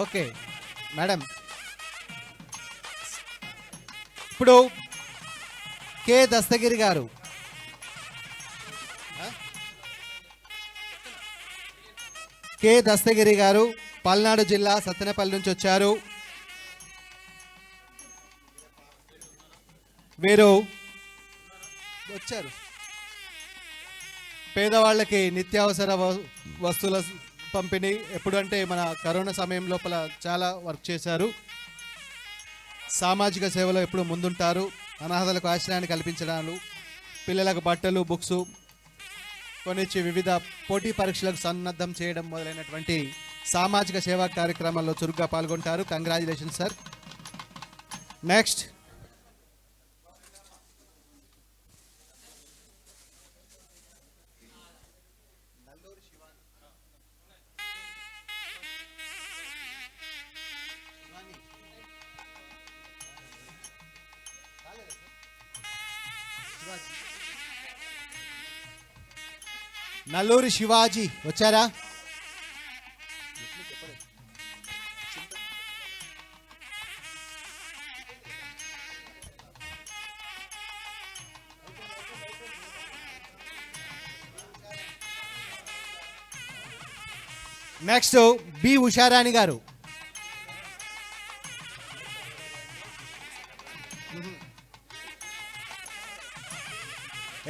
ఓకే మేడం. ఇప్పుడు కె దస్తగిరి గారు, కె దస్తగిరి గారు పల్నాడు జిల్లా సత్తెనపల్లి నుంచి వచ్చారు. వీరు వచ్చారు పేదవాళ్ళకి నిత్యావసర వస్తువుల పంపిణీ ఎప్పుడంటే మన కరోనా సమయం లోపల చాలా వర్క్ చేశారు. సామాజిక సేవలో ఎప్పుడు ముందుంటారు. అనాథలకు ఆశ్రయాన్ని కల్పించడాలు, పిల్లలకు బట్టలు, బుక్స్ కొనిచ్చి వివిధ పోటీ పరీక్షలకు సన్నద్ధం చేయడం మొదలైనటువంటి సామాజిక సేవా కార్యక్రమాల్లో చురుగ్గా పాల్గొంటారు. Congratulations sir. Next Nalluri Shivaji వచ్చారా? నెక్స్ట్ బి ఉషారాణి గారు.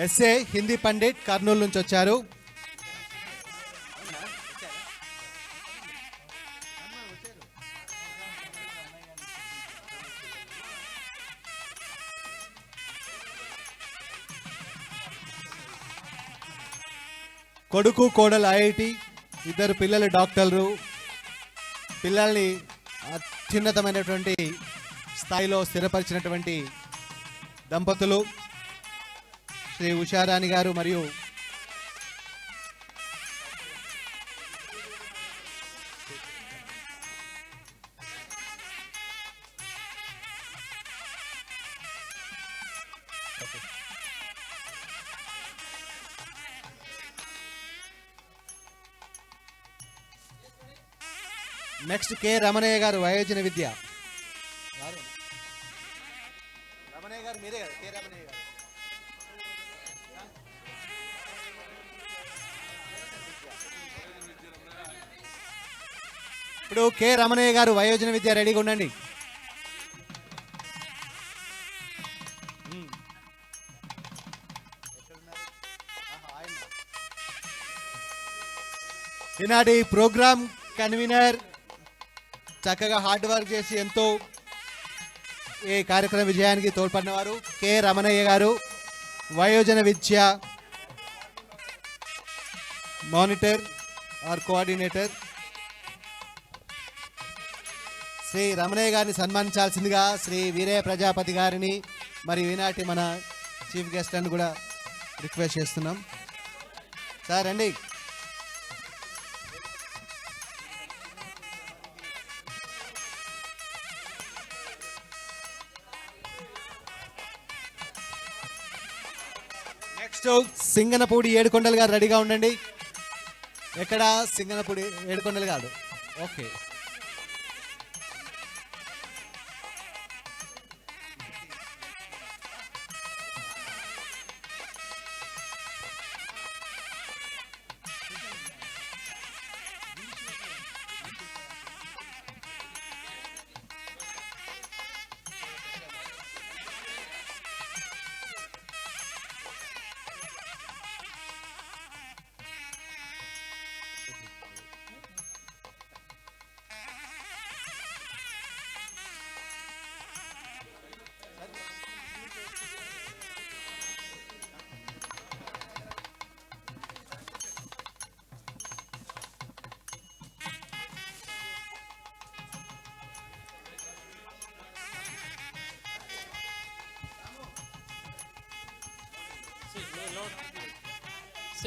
ఎస్ఏ హిందీ పండిట్, కర్నూలు నుంచి వచ్చారు. కొడుకు కోడలు ఐఐటి, ఇద్దరు పిల్లలు డాక్టర్లు, పిల్లల్ని అత్యున్నతమైనటువంటి స్థాయిలో స్థిరపరిచినటువంటి దంపతులు శ్రీ ఉషారాణి గారు మరియు నెక్స్ట్ కె రమణయ్య గారు, వయోజన విద్య. రమణయ్య గారు మీరే కదా, కె రమణయ్య గారు. ఇప్పుడు కె రమణయ్య గారు వయోజన విద్య రెడీగా ఉండండి. ఈనాటి ప్రోగ్రామ్ కన్వీనర్, చక్కగా హార్డ్ వర్క్ చేసి ఎంతో ఈ కార్యక్రమ విజయానికి తోడ్పడినవారు కె రమణయ్య గారు, వయోజన విద్య monitor or coordinator. Shri Ramanaiah గారిని సన్మానించాల్సిందిగా శ్రీ వీరయ్య ప్రజాపతి గారిని మరియు ఈనాటి మన చీఫ్ గెస్ట్ అని కూడా రిక్వెస్ట్ చేస్తున్నాం. సార్ అండి. నెక్స్ట్ సింగనపూడి ఏడుకొండలు గారు రెడీగా ఉండండి. ఎక్కడ సింగనపూడి ఏడుకొండలు గారు? Okay.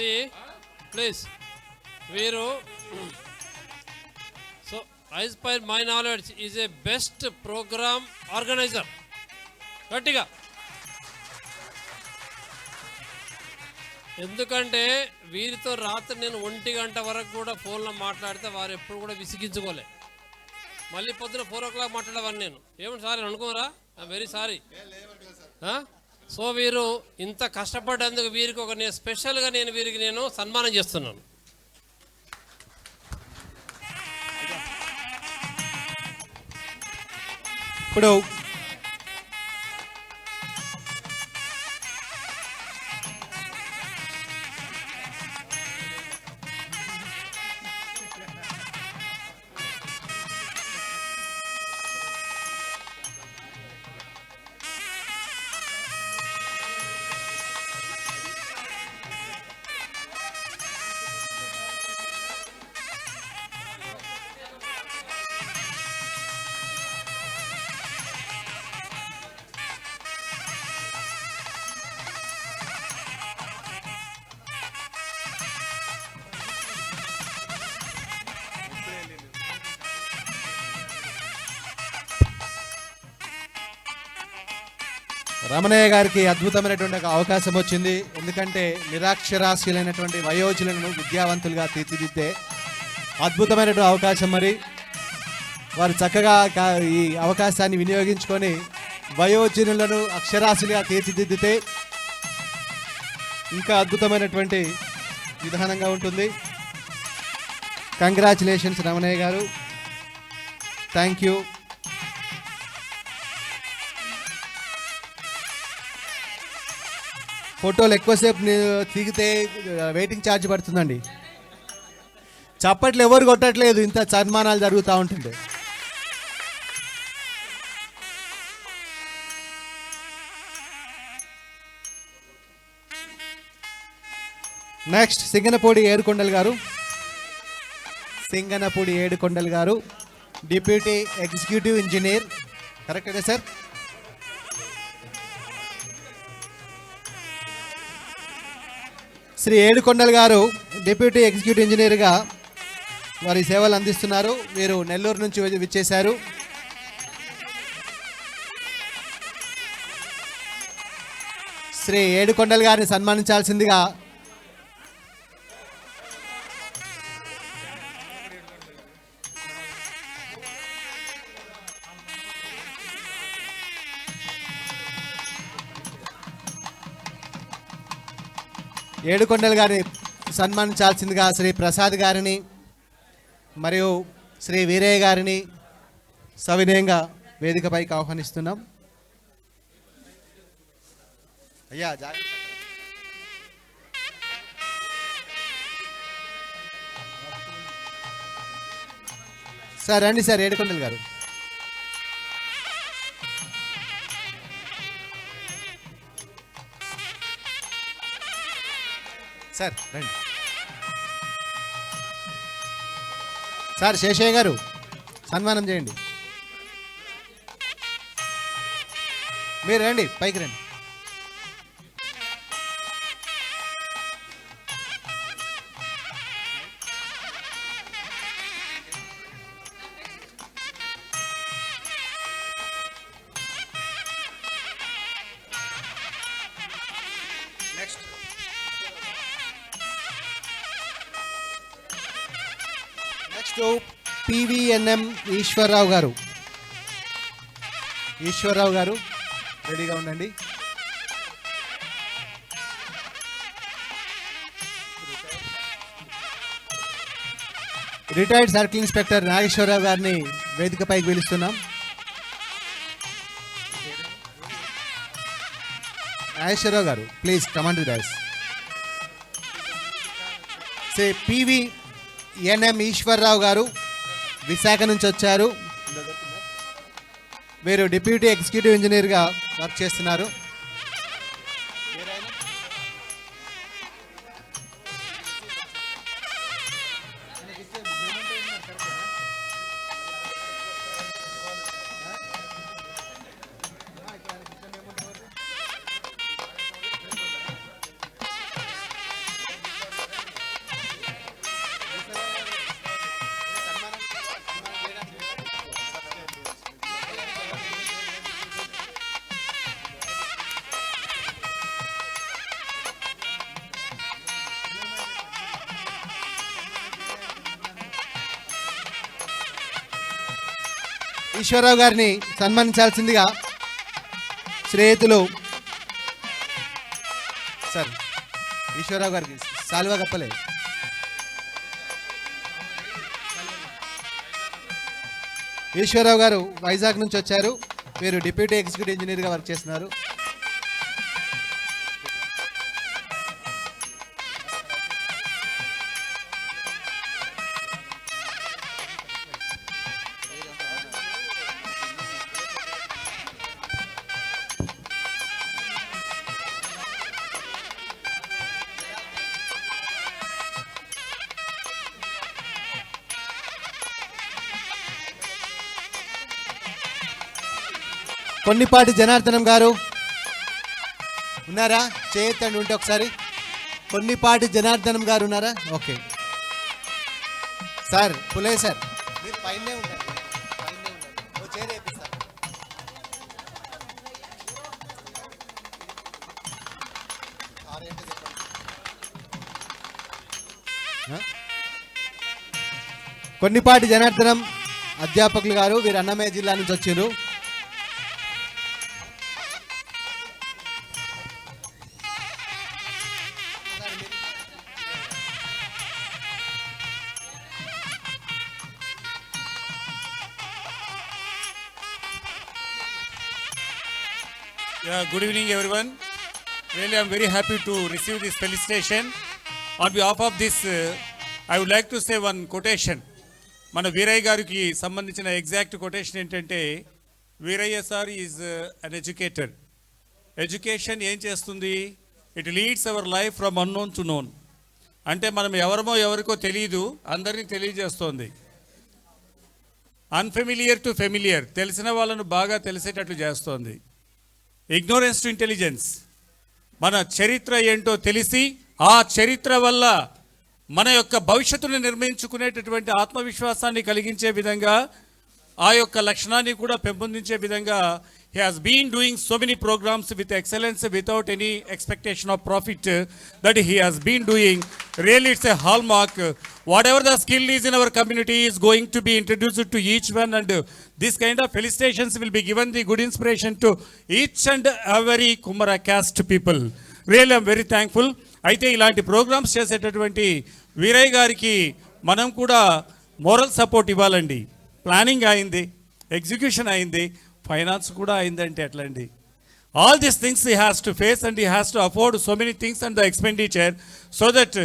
See, please, Veeru. So, as per my knowledge, is a best program organizer. గట్టిగా. ఎందుకంటే వీరితో రాత్రి నేను 1 గంట వరకు కూడా ఫోన్లో మాట్లాడితే వారు ఎప్పుడు కూడా విసిగించుకోలే. మళ్ళీ పొద్దున 4 o'clock మాట్లాడేవాడిని నేను. ఏమన్నా సారీ అనుకోరా? Very sorry. సో వీరు ఇంత కష్టపడ్డందుకు వీరికి ఒక నేను స్పెషల్గా వీరికి నేను సన్మానం చేస్తున్నాను. ఇప్పుడు రమణయ్య గారికి అద్భుతమైనటువంటి ఒక అవకాశం వచ్చింది. ఎందుకంటే నిరాక్షరాస్యులైనటువంటి వయోజనులను విద్యావంతులుగా తీర్చిదిద్దే అద్భుతమైనటువంటి అవకాశం. మరి వారు చక్కగా ఈ అవకాశాన్ని వినియోగించుకొని వయోజనులను అక్షరాస్యులుగా తీర్చిదిద్దితే ఇంకా అద్భుతమైనటువంటి విధానంగా ఉంటుంది. కంగ్రాచులేషన్స్ రమణయ్య గారు, థ్యాంక్ యూ. ఫోటోలు ఎక్కువసేపు దిగితే వెయిటింగ్ ఛార్జ్ పడుతుందండి. చప్పట్లు ఎవరు కొట్టట్లేదు, ఇంత సన్మానాలు జరుగుతూ ఉంటుంది. నెక్స్ట్ సింగనపూడి ఏడుకొండలు గారు. సింగనపూడి ఏడుకొండలు గారు డిప్యూటీ ఎగ్జిక్యూటివ్ ఇంజనీర్, కరెక్టే సార్? శ్రీ ఏడుకొండలు గారు డిప్యూటీ ఎగ్జిక్యూటివ్ ఇంజనీర్గా వారి సేవలు అందిస్తున్నారు. వీరు నెల్లూరు నుంచి విచ్చేశారు. శ్రీ ఏడుకొండలు గారిని సన్మానించాల్సిందిగా ఏడుకొండలు గారిని సన్మానించాల్సిందిగా శ్రీ ప్రసాద్ గారిని మరియు శ్రీ వీరయ్య గారిని సవినయంగా వేదికపైకి ఆహ్వానిస్తున్నాం. అయ్యా జాగ్రత్త. సార్ రండి సార్, ఏడుకొండలు గారు. సార్ రండి. సార్ శేషయ్య గారు సన్మానం చేయండి. మీరు రండి, పైకి రండి. నెక్స్ట్ నెక్స్ట్ పివిఎన్ఎం ఈశ్వరరావు గారు. ఈశ్వరరావు గారు రెడీగా ఉండండి. రిటైర్డ్ సర్కిల్ ఇన్స్పెక్టర్ నాగేశ్వరరావు గారిని వేదికపైకి పిలుస్తున్నాం. నాగేశ్వరరావు గారు ప్లీజ్ కమాండ్ ది డైస్. సే పివిఎన్ఎం ఈశ్వరరావు గారు విశాఖ నుంచి వచ్చారు. వీరు డిప్యూటీ ఎగ్జిక్యూటివ్ ఇంజనీర్గా వర్క్ చేస్తున్నారు. ఈశ్వరరావు గారిని సన్మానించాల్సిందిగా స్నేహితులు సార్ ఈశ్వరరావు గారికి సాల్వా కప్పలే. ఈశ్వరరావు గారు వైజాగ్ నుంచి వచ్చారు. వీరు డిప్యూటీ ఎగ్జిక్యూటివ్ ఇంజనీర్గా వర్క్ చేస్తున్నారు. కొన్నిపాటి జనార్దనం గారు ఉన్నారా? చేయొద్దండి ఉంటే ఒకసారి. కొన్నిపాటి జనార్దనం గారు ఉన్నారా? ఓకే సార్ పులే సార్ మీరు పైనే ఉండండి, పైనే ఉండండి. ఓ చైర్ వేపిస్తా. కొన్నిపాటి జనార్దనం అధ్యాపకులు గారు, వీరు అన్నమయ్య జిల్లా నుంచి వచ్చారు. Yeah, good evening, everyone. Really, I'm very happy to receive this felicitation. On behalf of this, I would like to say one quotation. మన వీరయ్య గారికి సంబంధించిన ఎగ్జాక్ట్ కొటేషన్ ఏంటంటే, Veeraiah sir is an educator. Education ఏం చేస్తుంది? It leads our life from unknown to known. అంటే మనం ఎవరమో ఎవరికో తెలియదు, అందరినీ తెలియజేస్తోంది. అన్ఫెమిలియర్ టు ఫెమిలియర్, తెలిసిన వాళ్ళను బాగా తెలిసేటట్లు చేస్తోంది. ఇగ్నోరెన్స్ టు ఇంటెలిజెన్స్, మన చరిత్ర ఏంటో తెలిసి ఆ చరిత్ర వల్ల మన యొక్క భవిష్యత్తును నిర్మించుకునేటటువంటి ఆత్మవిశ్వాసాన్ని కలిగించే విధంగా, ఆ యొక్క లక్షణాన్ని కూడా పెంపొందించే విధంగా he has been doing so many programs with excellence without any expectation of profit that he has been doing. Really, it's a hallmark. Whatever the skill is in our community is going to be introduced to each one, and this kind of felicitations will be given the good inspiration to each and every Kumara caste people. Really, I'm very thankful. అయితే ఇలాంటి programmes చేసేటటువంటి వీరయ్య గారికి మనం కూడా moral support ఇవ్వాలండి. Planning అయింది, execution అయింది, finance కూడా అయిందంటే ఎట్లా అండి? All these things he has to face and he has to afford so many things and the expenditure, so that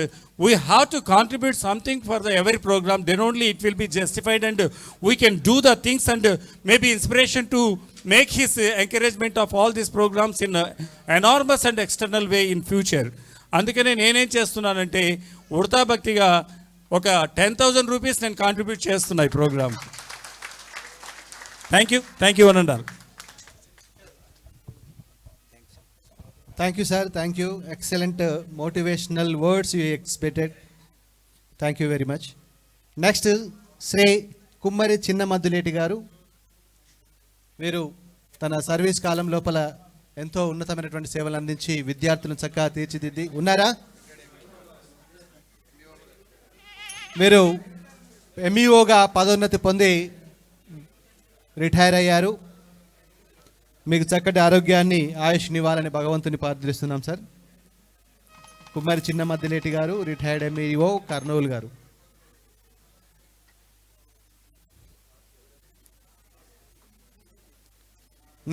we have to contribute something for the every programme. Then only it will be justified and we can do the things and maybe inspiration to make his encouragement of all these programmes in enormous and external way in future. అందుకనే నేనేం చేస్తున్నానంటే ఉడతా భక్తిగా ఒక 10,000 rupees నేను contribute చేస్తున్నా ఈ programme. Thank you one and all. Thank you sir, thank you. Excellent motivational words you expected. Thank you very much. Next Shri Kummari Chinnamadduleti గారు. వీరు తన సర్వీస్ కాలం లోపల ఎంతో ఉన్నతమైనటువంటి సేవలు అందించి విద్యార్థులను చక్కగా తీర్చిదిద్ది ఉన్నారా? మీరు ఎంఈఓగా పదోన్నతి పొంది రిటైర్ అయ్యారు. మీకు చక్కటి ఆరోగ్యాన్ని, ఆయుష్ని ఇవ్వాలని భగవంతుని ప్రార్థిస్తున్నాం సార్. కుమారి చిన్నమద్దిలేటి గారు, రిటైర్డ్ ఎంఈఓ, కర్నూలు గారు.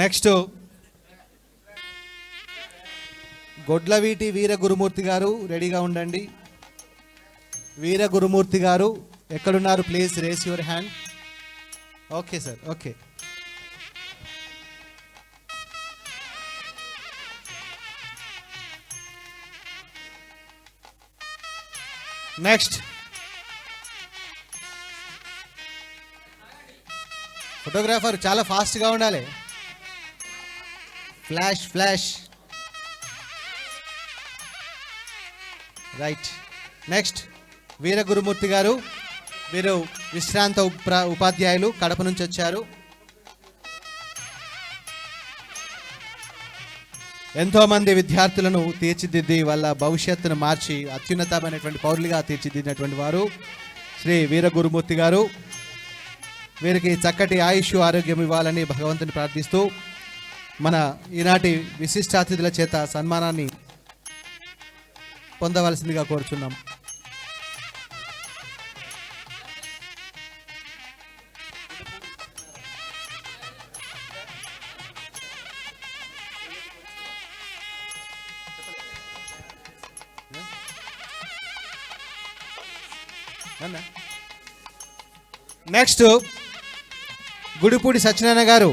నెక్స్ట్ గొడ్లవీటి వీర గురుమూర్తి గారు, రెడీగా ఉండండి. వీర గురుమూర్తి గారు ఎక్కడున్నారు? Please raise your hand. Okay sir, okay. Next photographer చాలా ఫాస్ట్గా ఉండాలి. Flash flash. Right. Next Veera Gurumurthy గారు. వీరు విశ్రాంత ఉపాధ్యాయులు, కడప నుంచి వచ్చారు. ఎంతోమంది విద్యార్థులను తీర్చిదిద్ది వాళ్ళ భవిష్యత్తును మార్చి అత్యున్నతమైనటువంటి పౌరులుగా తీర్చిదిద్దినటువంటి వారు శ్రీ వీర గురుమూర్తి గారు. వీరికి చక్కటి ఆయుష్, ఆరోగ్యం ఇవ్వాలని భగవంతుని ప్రార్థిస్తూ మన ఈనాటి విశిష్ట అతిథుల చేత సన్మానాన్ని పొందవలసిందిగా కోరుచున్నాం. నెక్స్ట్ గుడిపూడి సత్యనారాయణ గారు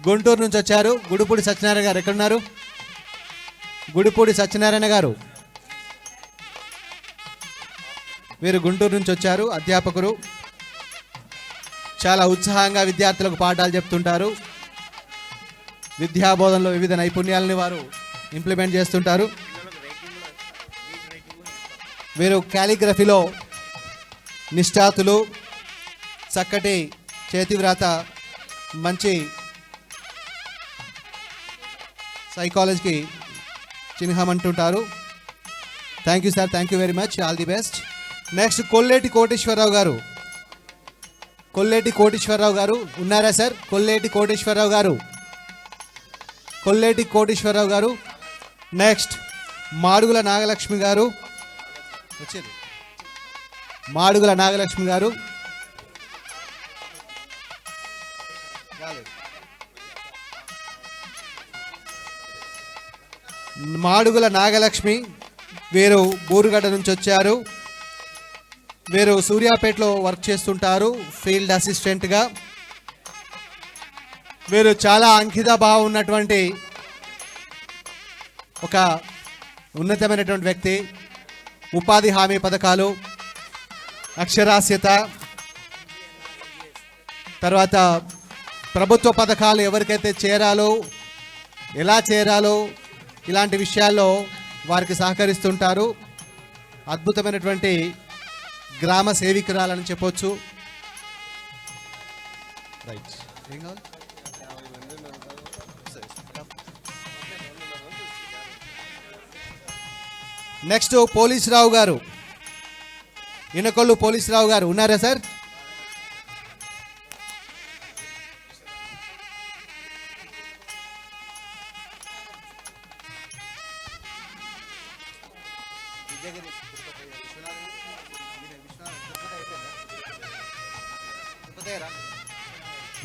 గుంటూరు నుంచి వచ్చారు. గుడిపూడి సత్యనారాయణ గారు ఎక్కడున్నారు? గుడిపూడి సత్యనారాయణ గారు వీరు గుంటూరు నుంచి వచ్చారు. అధ్యాపకులు, చాలా ఉత్సాహంగా విద్యార్థులకు పాఠాలు చెప్తుంటారు. విద్యాబోధనలో వివిధ నైపుణ్యాలని వారు ఇంప్లిమెంట్ చేస్తుంటారు. వీరు కాలిగ్రఫీలో నిష్ఠాతులు, చక్కటి చేతివ్రాత, మంచి సైకాలజీకి చిహ్నం అంటుంటారు. Thank you sir, thank you very much, all the best. Next Kolleti Koteswararao గారు. కొల్లేటి కోటేశ్వరరావు గారు ఉన్నారా సార్? కొల్లేటి కోటేశ్వరరావు గారు, కొల్లేటి కోటేశ్వరరావు గారు. నెక్స్ట్ మాడుగుల నాగలక్ష్మి గారు వచ్చారు. మాడుగుల నాగలక్ష్మి గారు. మాడుగుల నాగలక్ష్మి, వీరు బూరుగడ్డ నుంచి వచ్చారు. వీరు సూర్యాపేటలో వర్క్ చేస్తుంటారు ఫీల్డ్ అసిస్టెంట్గా. వీరు చాలా అంకిత భావం ఉన్నటువంటి ఒక ఉన్నతమైనటువంటి వ్యక్తి. ఉపాధి హామీ పథకాలు, అక్షరాస్యత, తర్వాత ప్రభుత్వ పథకాలు ఎవరికైతే చేరాలో, ఎలా చేరాలో ఇలాంటి విషయాల్లో వారికి సహకరిస్తుంటారు. అద్భుతమైనటువంటి గ్రామ సేవికురాలని చెప్పొచ్చు. రైట్, ఏం కావాలి? నెక్స్ట్ పోలీసురావు గారు, ఇనకొల్లు పోలీసురావు గారు ఉన్నారా సార్?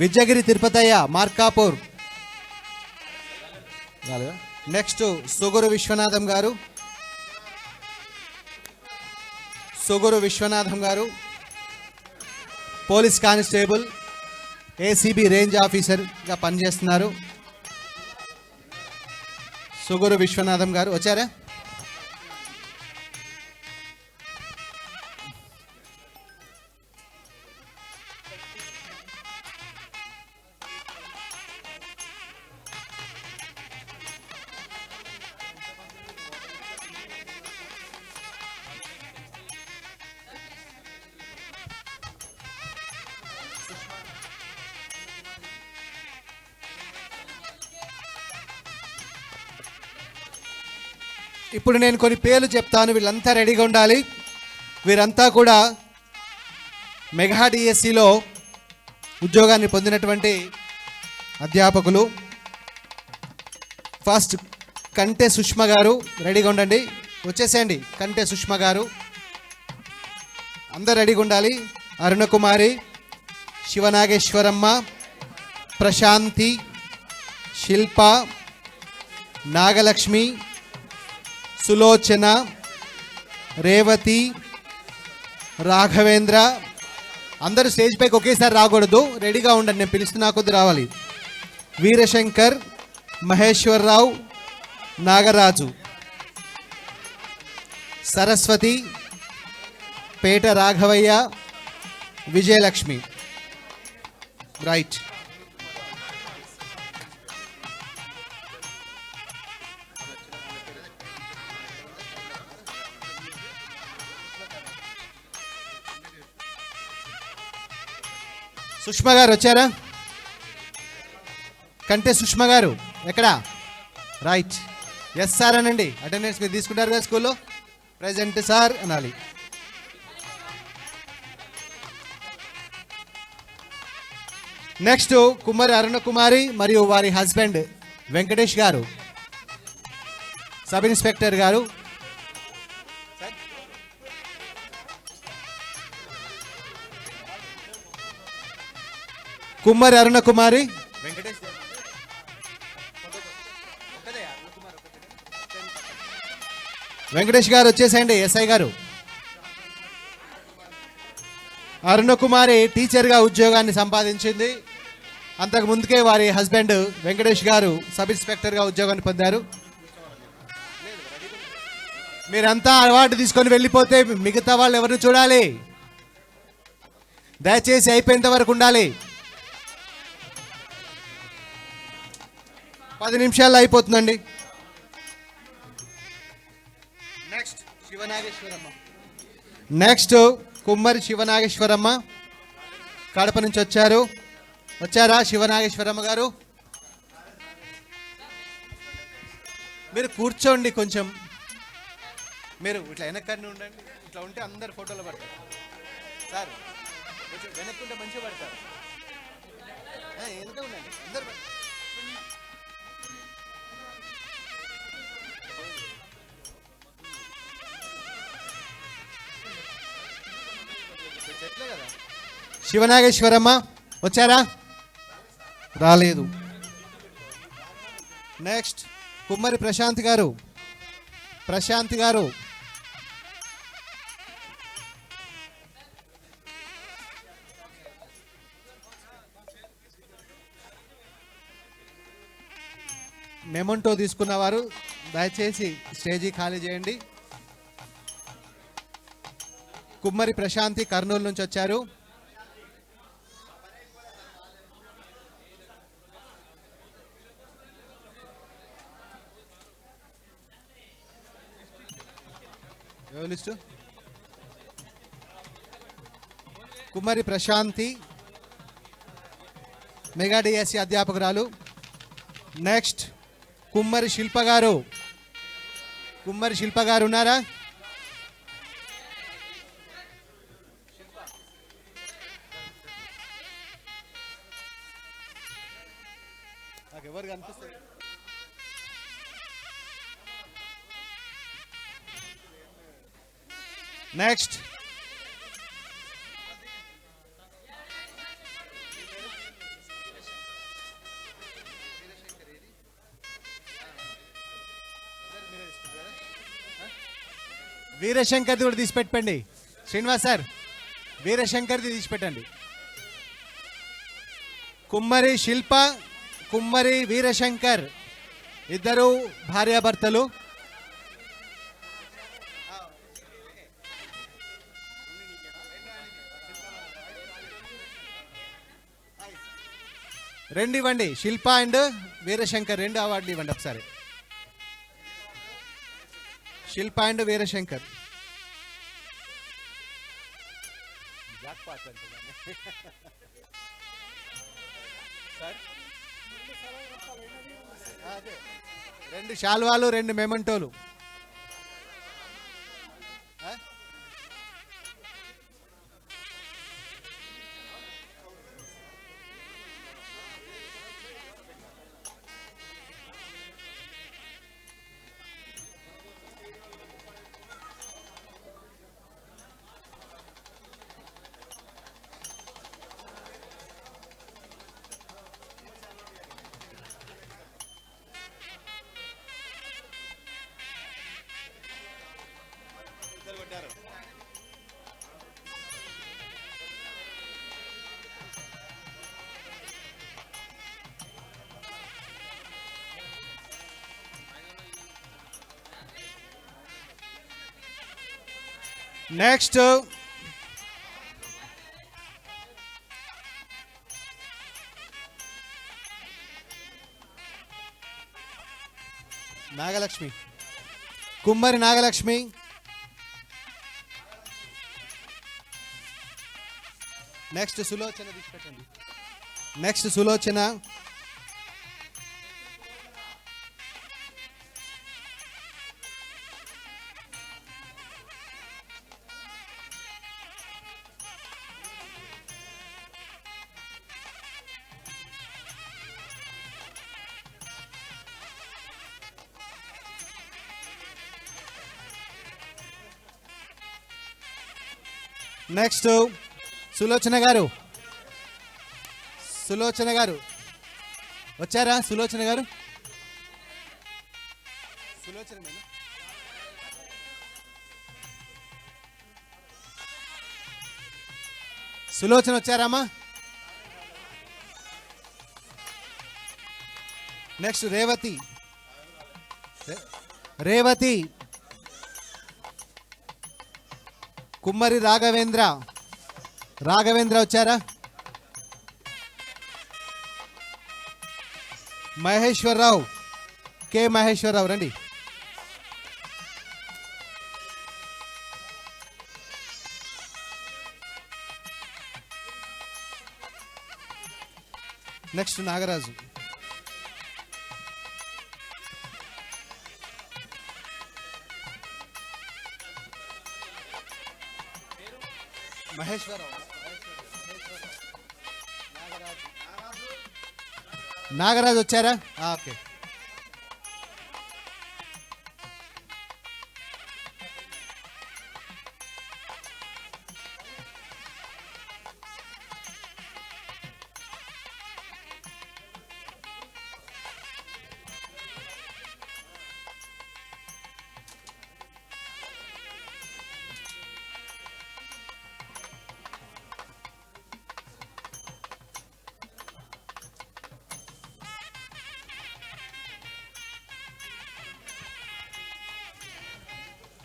విద్యాగిరి తిరుపతయ్య, మార్కాపూర్. నెక్స్ట్ సుగురు విశ్వనాథం గారు, సుగురు విశ్వనాథం గారు పోలీస్ కానిస్టేబుల్, ఏసీబీ రేంజ్ ఆఫీసర్గా పనిచేస్తున్నారు. సుగురు విశ్వనాథం గారు వచ్చారా? ఇప్పుడు నేను కొన్ని పేర్లు చెప్తాను, వీళ్ళంతా రెడీగా ఉండాలి. వీరంతా కూడా మెగా డిఎస్సిలో ఉద్యోగాన్ని పొందినటువంటి అధ్యాపకులు. ఫస్ట్ కంటే సుష్మ గారు, రెడీగా ఉండండి, వచ్చేసేయండి. కంటే సుష్మ గారు, అందరు రెడీగా ఉండాలి. అరుణకుమారి, శివనాగేశ్వరమ్మ, ప్రశాంతి, శిల్ప, నాగలక్ష్మి, సులోచన, రేవతి, రాఘవేంద్ర. అందరూ స్టేజ్ పైకి ఒకేసారి రాకూడదు, రెడీగా ఉండండి, నేను పిలుస్తున్నా కొద్ది రావాలి. వీరశంకర్, మహేశ్వరరావు, నాగరాజు, సరస్వతి, పేట రాఘవయ్య, విజయలక్ష్మి. రైట్. సుష్మ గారు వచ్చారా? కంటే సుష్మ గారు ఎక్కడా? రైట్. ఎస్ సార్ అనండి. అటెండెన్స్ మీరు తీసుకుంటారు కదా స్కూల్లో? ప్రెజెంట్ సార్ అనాలి. నెక్స్ట్ కుమారి అరుణకుమారి మరియు వారి హస్బెండ్ వెంకటేష్ గారు, సబ్ ఇన్స్పెక్టర్ గారు. కుమారి అరుణకుమారి, వెంకటేష్ గారు వచ్చేసేయండి. ఎస్ఐ గారు. అరుణకుమారి టీచర్గా ఉద్యోగాన్ని సంపాదించింది. అంతకు ముందుకే వారి హస్బెండ్ వెంకటేష్ గారు సబ్ ఇన్స్పెక్టర్గా ఉద్యోగాన్ని పొందారు. మీరంతా అవార్డు తీసుకొని వెళ్ళిపోతే మిగతా వాళ్ళు ఎవరిని చూడాలి? దయచేసి అయిపోయేంత వరకు ఉండాలి. 10 నిమిషాల్లో అయిపోతుందండి. నెక్స్ట్ శివనాగేశ్వరమ్మ. నెక్స్ట్ కుమ్మరి శివనాగేశ్వరమ్మ, కడప నుంచి వచ్చారు. వచ్చారా శివనాగేశ్వరమ్మ గారు? మీరు కూర్చోండి, కొంచెం మీరు ఇట్లా వెనక్కడిని ఉండండి. ఇట్లా ఉంటే అందరు ఫోటోలు పడతారు సార్. కొంచెం వెనక్కుంటే మంచిగా పడతారు. వెనక ఉండండి అందరు. శివనాగేశ్వరమ్మ వచ్చారా? రాలేదు. నెక్స్ట్ కుమ్మరి ప్రశాంత్ గారు, ప్రశాంత్ గారు. మెమంటో తీసుకున్నవారు దయచేసి స్టేజీ ఖాళీ చేయండి. కుమ్మరి ప్రశాంతి కర్నూలు నుంచి వచ్చారు. లిస్టు కుమ్మరి ప్రశాంతి మెగా డిఎస్సి అధ్యాపకురాలు. నెక్స్ట్ కుమ్మరి శిల్ప గారు. కుమ్మరి శిల్ప గారు ఉన్నారా? నాకు ఎవరు కనిపిస్తారు? నెక్స్ట్ వీరశంకర్ది కూడా తీసి పెట్టండి. శ్రీనివాస్ సార్, వీరశంకర్ది తీసి పెట్టండి. కుమ్మరి శిల్ప, కుమ్మరి వీరశంకర్ ఇద్దరు భార్యాభర్తలు. రెండు ఇవ్వండి, శిల్ప అండ్ వీరశంకర్ రెండు అవార్డులు ఇవ్వండి ఒకసారి. శిల్ప అండ్ వీరశంకర్. రెండు శాల్వాలు, రెండు మెమంటోలు. నెక్స్ట్ నాగలక్ష్మి, కుమ్మరి నాగలక్ష్మి. నెక్స్ట్ సులోచన తీసుకెట్టండి. నెక్స్ట్ సులోచన. నెక్స్ట్ సులోచన గారు. సులోచన గారు వచ్చారా? సులోచన గారు, సులోచన సులోచన వచ్చారామా? నెక్స్ట్ రేవతి. రేవతి. కుమ్మరి రాఘవేంద్ర. రాఘవేంద్ర వచ్చారా? మహేశ్వరరావు, కె మహేశ్వరరావు రండి. నెక్స్ట్ నాగరాజు. మహేశ్వరరావు. నాగరాజు వచ్చారా? ఓకే.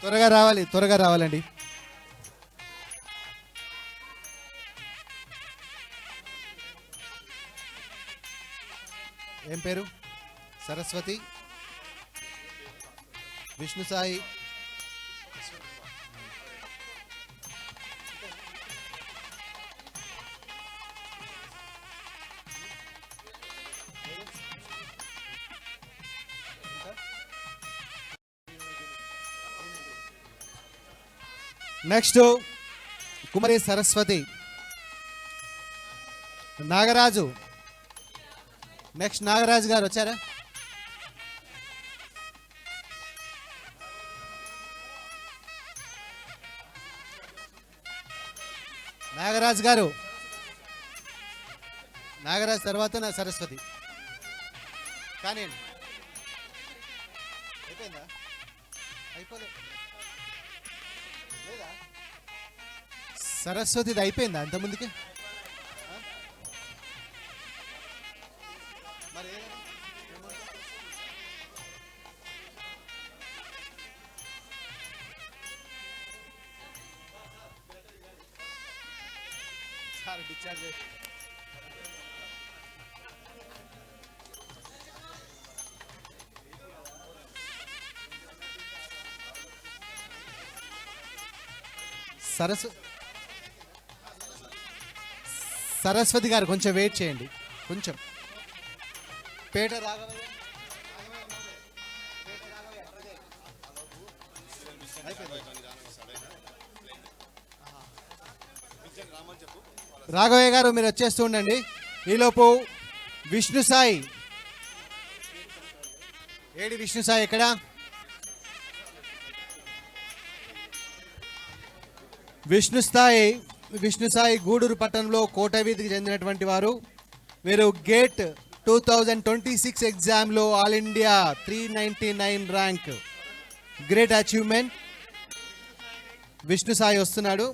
త్వరగా రావాలండి. ఏం పేరు? సరస్వతి, విష్ణు సాయి, నెక్స్ట్ కుమారి సరస్వతి, నాగరాజు. నెక్స్ట్ నాగరాజు గారు వచ్చారా? నాగరాజు గారు, నాగరాజు తర్వాత నా సరస్వతి. కానీ అయిపోయిందా? అయిపోలేదు. లేదా సరస్వతిది అయిపోయిందా అంతకుముందుకి? మరి సార్ డిశ్చార్జ్ సరస్వతి గారు కొంచెం వెయిట్ చేయండి. కొంచెం పేట రాఘవయ్య, రాఘవయ్య గారు మీరు వచ్చేస్తూ ఉండండి. ఈలోపు విష్ణు సాయి, ఏడి విష్ణు సాయి ఎక్కడ? విష్ణు సాయి గూడూరు పట్టణంలో కోట వీధికి చెందినటువంటి వారు. వీరు గేట్ 2026 ఎగ్జామ్లో all India 399 rank, great achievement. Vishnu Sai వస్తున్నాడు,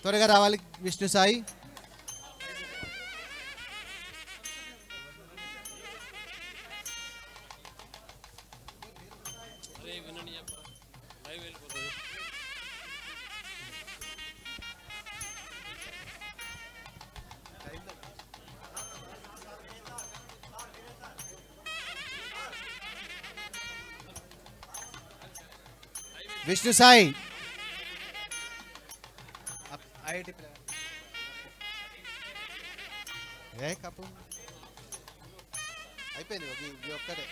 త్వరగా రావాలి విష్ణు సాయి. విష్ణు సాయి ఐఐటి ఏ కప్పు అయిపోయింది. ఇది ఒక్కటే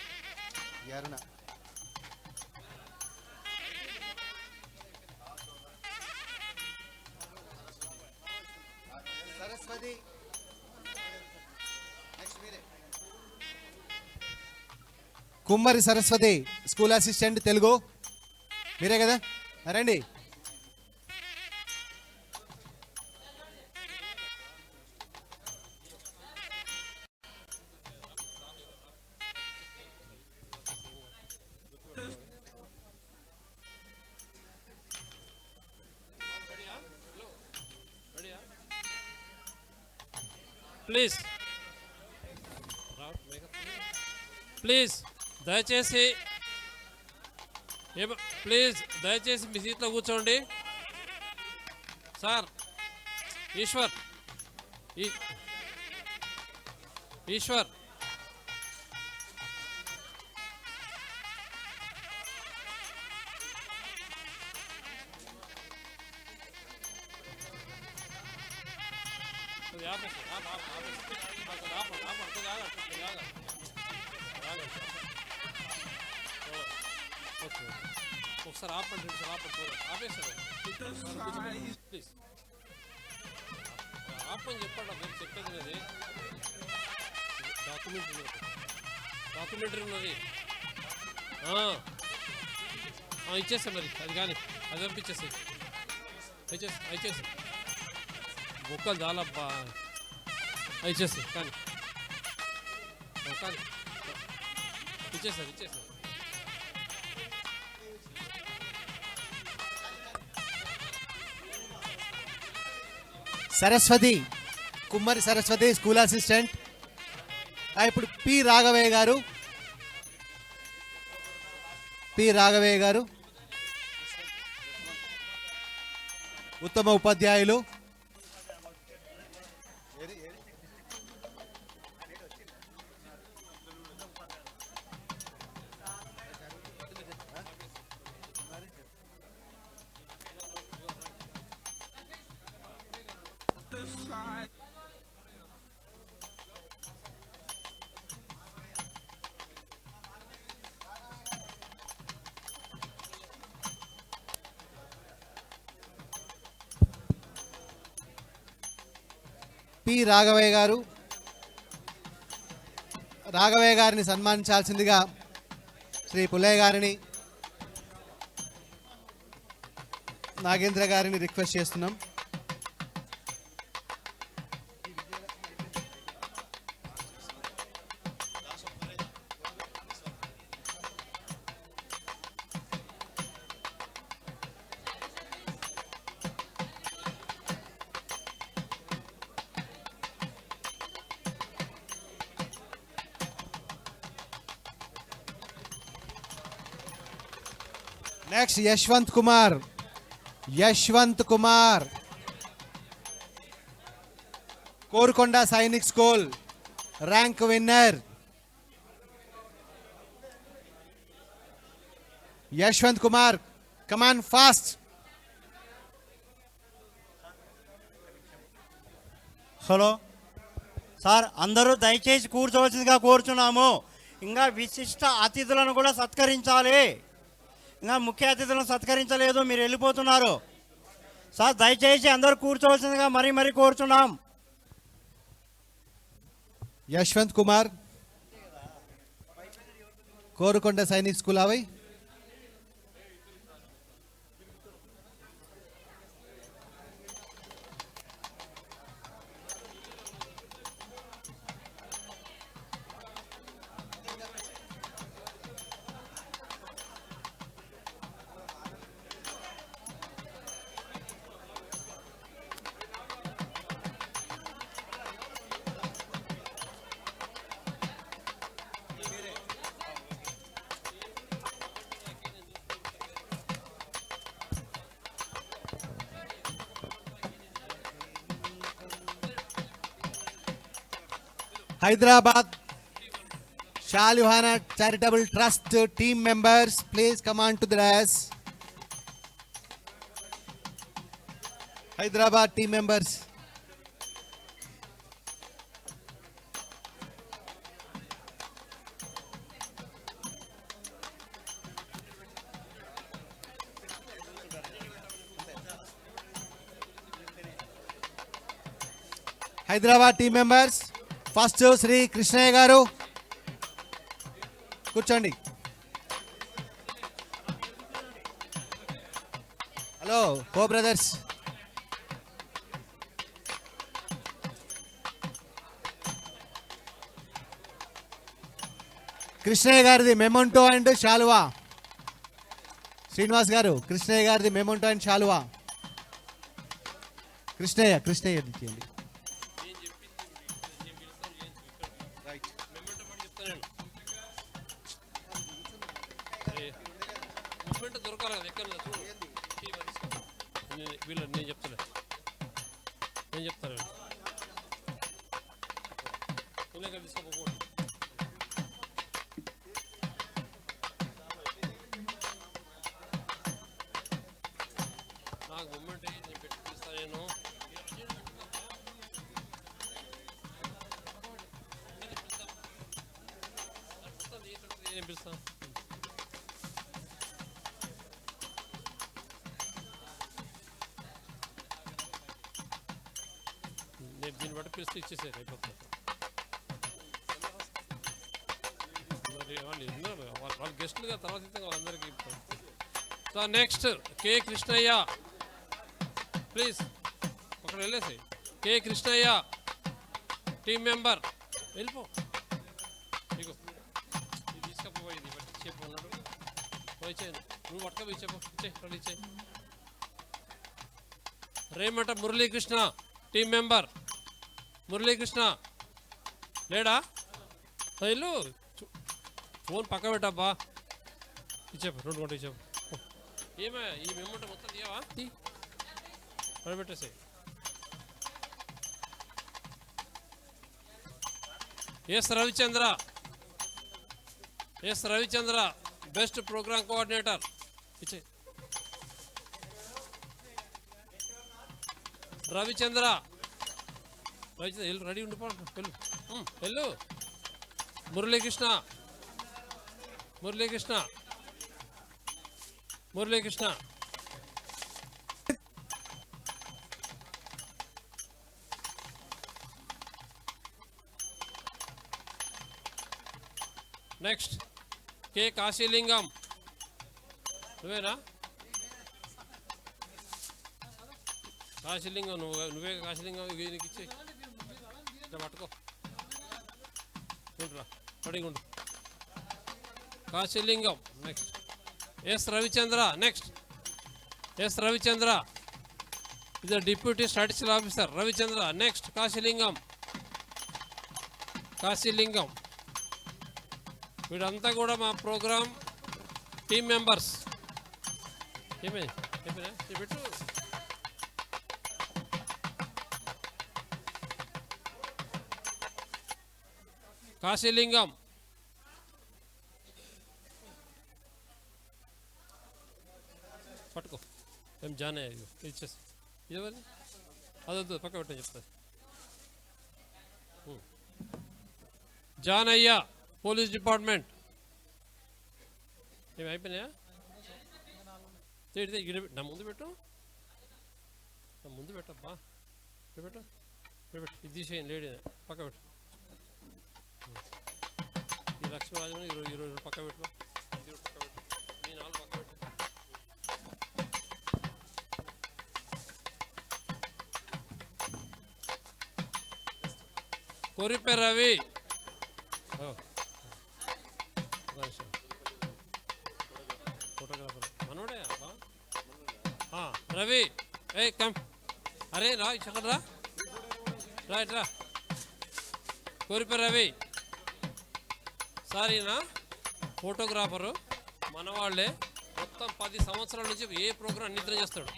అరుణ. సరస్వతి కుమ్మరి సరస్వతి, స్కూల్ అసిస్టెంట్ తెలుగు, మీరే కదా? రండి. ప్లీజ్ ప్లీజ్ దయచేసి దయచేసి మీ సీట్లో కూర్చోండి. సార్ ఈశ్వర్ ఒకసారి ఆపండి, ఆపేసారు ప్లీజ్. ఆపని చెప్పండి, మీరు చెప్పేది అది డాక్యుమెంటరీ ఉన్నది. ఇచ్చేస్తా మరి, అది కానీ అది పంపించేసి ఇచ్చేసి బొక్కలు చాలా ఇచ్చేసి కానీ ఇచ్చేసారు. సరస్వతి, కుమ్మరి సరస్వతి, స్కూల్ అసిస్టెంట్. ఇప్పుడు పి రాఘవయ్య గారు ఉత్తమ ఉపాధ్యాయులు, పి రాఘవయ్య గారు. రాఘవయ్య గారిని సన్మానించాల్సిందిగా శ్రీ పుల్లయ్య గారిని, నాగేంద్ర గారిని రిక్వెస్ట్ చేస్తున్నాం. Next Yashwant Kumar. Yashwant Kumar, Korukonda Sainik school rank winner. Yashwant Kumar, come on fast. Hello sir, అందరూ దయచేసి కూర్చోవలసిందిగా కోరుచున్నాము. ఇంకా విశిష్ట అతిథులను కూడా సత్కరించాలి. ఇంకా ముఖ్య అతిథులను సత్కరించలేదు, మీరు వెళ్ళిపోతున్నారు. సార్ దయచేసి అందరూ కూర్చోవలసిందిగా మరీ కోరుచున్నాం. యశ్వంత్ కుమార్, కోరుకొండ సైనిక్ స్కూల్ అవై. Hyderabad Shaluhana Charitable Trust team members, please come on to the dais. Hyderabad team members. Hyderabad team members. First Shri Krishnaiah గారు కూర్చోండి. హలో కో బ్రదర్స్. కృష్ణయ్య గారిది మెమోంటో అండ్ శాలువా. శ్రీనివాస్ గారు, కృష్ణయ్య గారిది మెమోంటో అండ్ శాలువా. కృష్ణయ్య ఇచ్చేయండి. దొరకాలి కదా ఎక్కడ వీళ్ళు నేను చెప్తాను తీసుకోకపో. నాకు మూమెంట్ నేను పెట్టి తీస్తాను. నేను పిలుస్తాను. దీన్ని బట్టి పిలిస్తే ఇచ్చేసారు అయిపోతుంది. మరి వాళ్ళ గెస్టులుగా తర్వాత వాళ్ళందరికీ. So next K Krishnaiah, please ఒకటి వెళ్ళేసి. కే కృష్ణయ్య టీమ్ మెంబర్ వెళ్ళిపో. నీకు ఇది తీసుకపోయింది బట్టి చెప్పు ఉన్నాడు. పోయి చేయండి, నువ్వు పట్టుకపోయి చెప్పు. రెడీ చేయి. రేమట మురళీకృష్ణ టీమ్ మెంబర్. మురళీకృష్ణ లేడా? ఇల్లు ఫోన్ పక్క పెట్టబ్బా. ఇచ్చేపు 2 గంటలు ఇచ్చేపు. ఏమే ఈ మెమోంట మొత్తం తీయవా? పెట్టేసి S Ravichandra best programme coordinator ఇచ్చే రవిచంద్ర రెడీ ఉండిపో వెళ్ళు మురళీకృష్ణ నెక్స్ట్ కే కాశీలింగం నువ్వేనా కాశీలింగం నువ్వే కాశీలింగం నీకు ఇచ్చి ఇట్లా పట్టుకో ఉంటురా పడిగా ఉండు కాశీలింగం నెక్స్ట్ ఎస్ రవిచంద్ర ఇది deputy statistical officer Ravichandra next Kasilingam వీడంతా కూడా మా ప్రోగ్రామ్ టీమ్ మెంబర్స్ పెట్టు కాశీలింగం పట్టుకో ఏం జానే ఇచ్చేసి ఇదేవది అదొద్దు పక్క పెట్టని చెప్తాను జానయ్య పోలీస్ డిపార్ట్మెంట్ ఏమి అయిపోయినాయా నా ముందు పెట్టు పెట్టబ్బా పెట్టు ఇది తీసేయండి లేడీ పక్క పెట్టు ఈ లక్ష్మీరాజు ఈరోజు పక్క పెట్టు మీ నాలుగు పక్క పెట్టు కొరిపే రవి ఫోటోగ్రాఫర్ మనోడే రవి ఏ కమ్ అరే రా ఇక్కడ రా ఇట్రా కొరిపే రవి సారీనా ఫోటోగ్రాఫరు మనవాళ్లే మొత్తం 10 సంవత్సరాల నుంచి ఏ ప్రోగ్రామ్ నిద్ర చేస్తాడు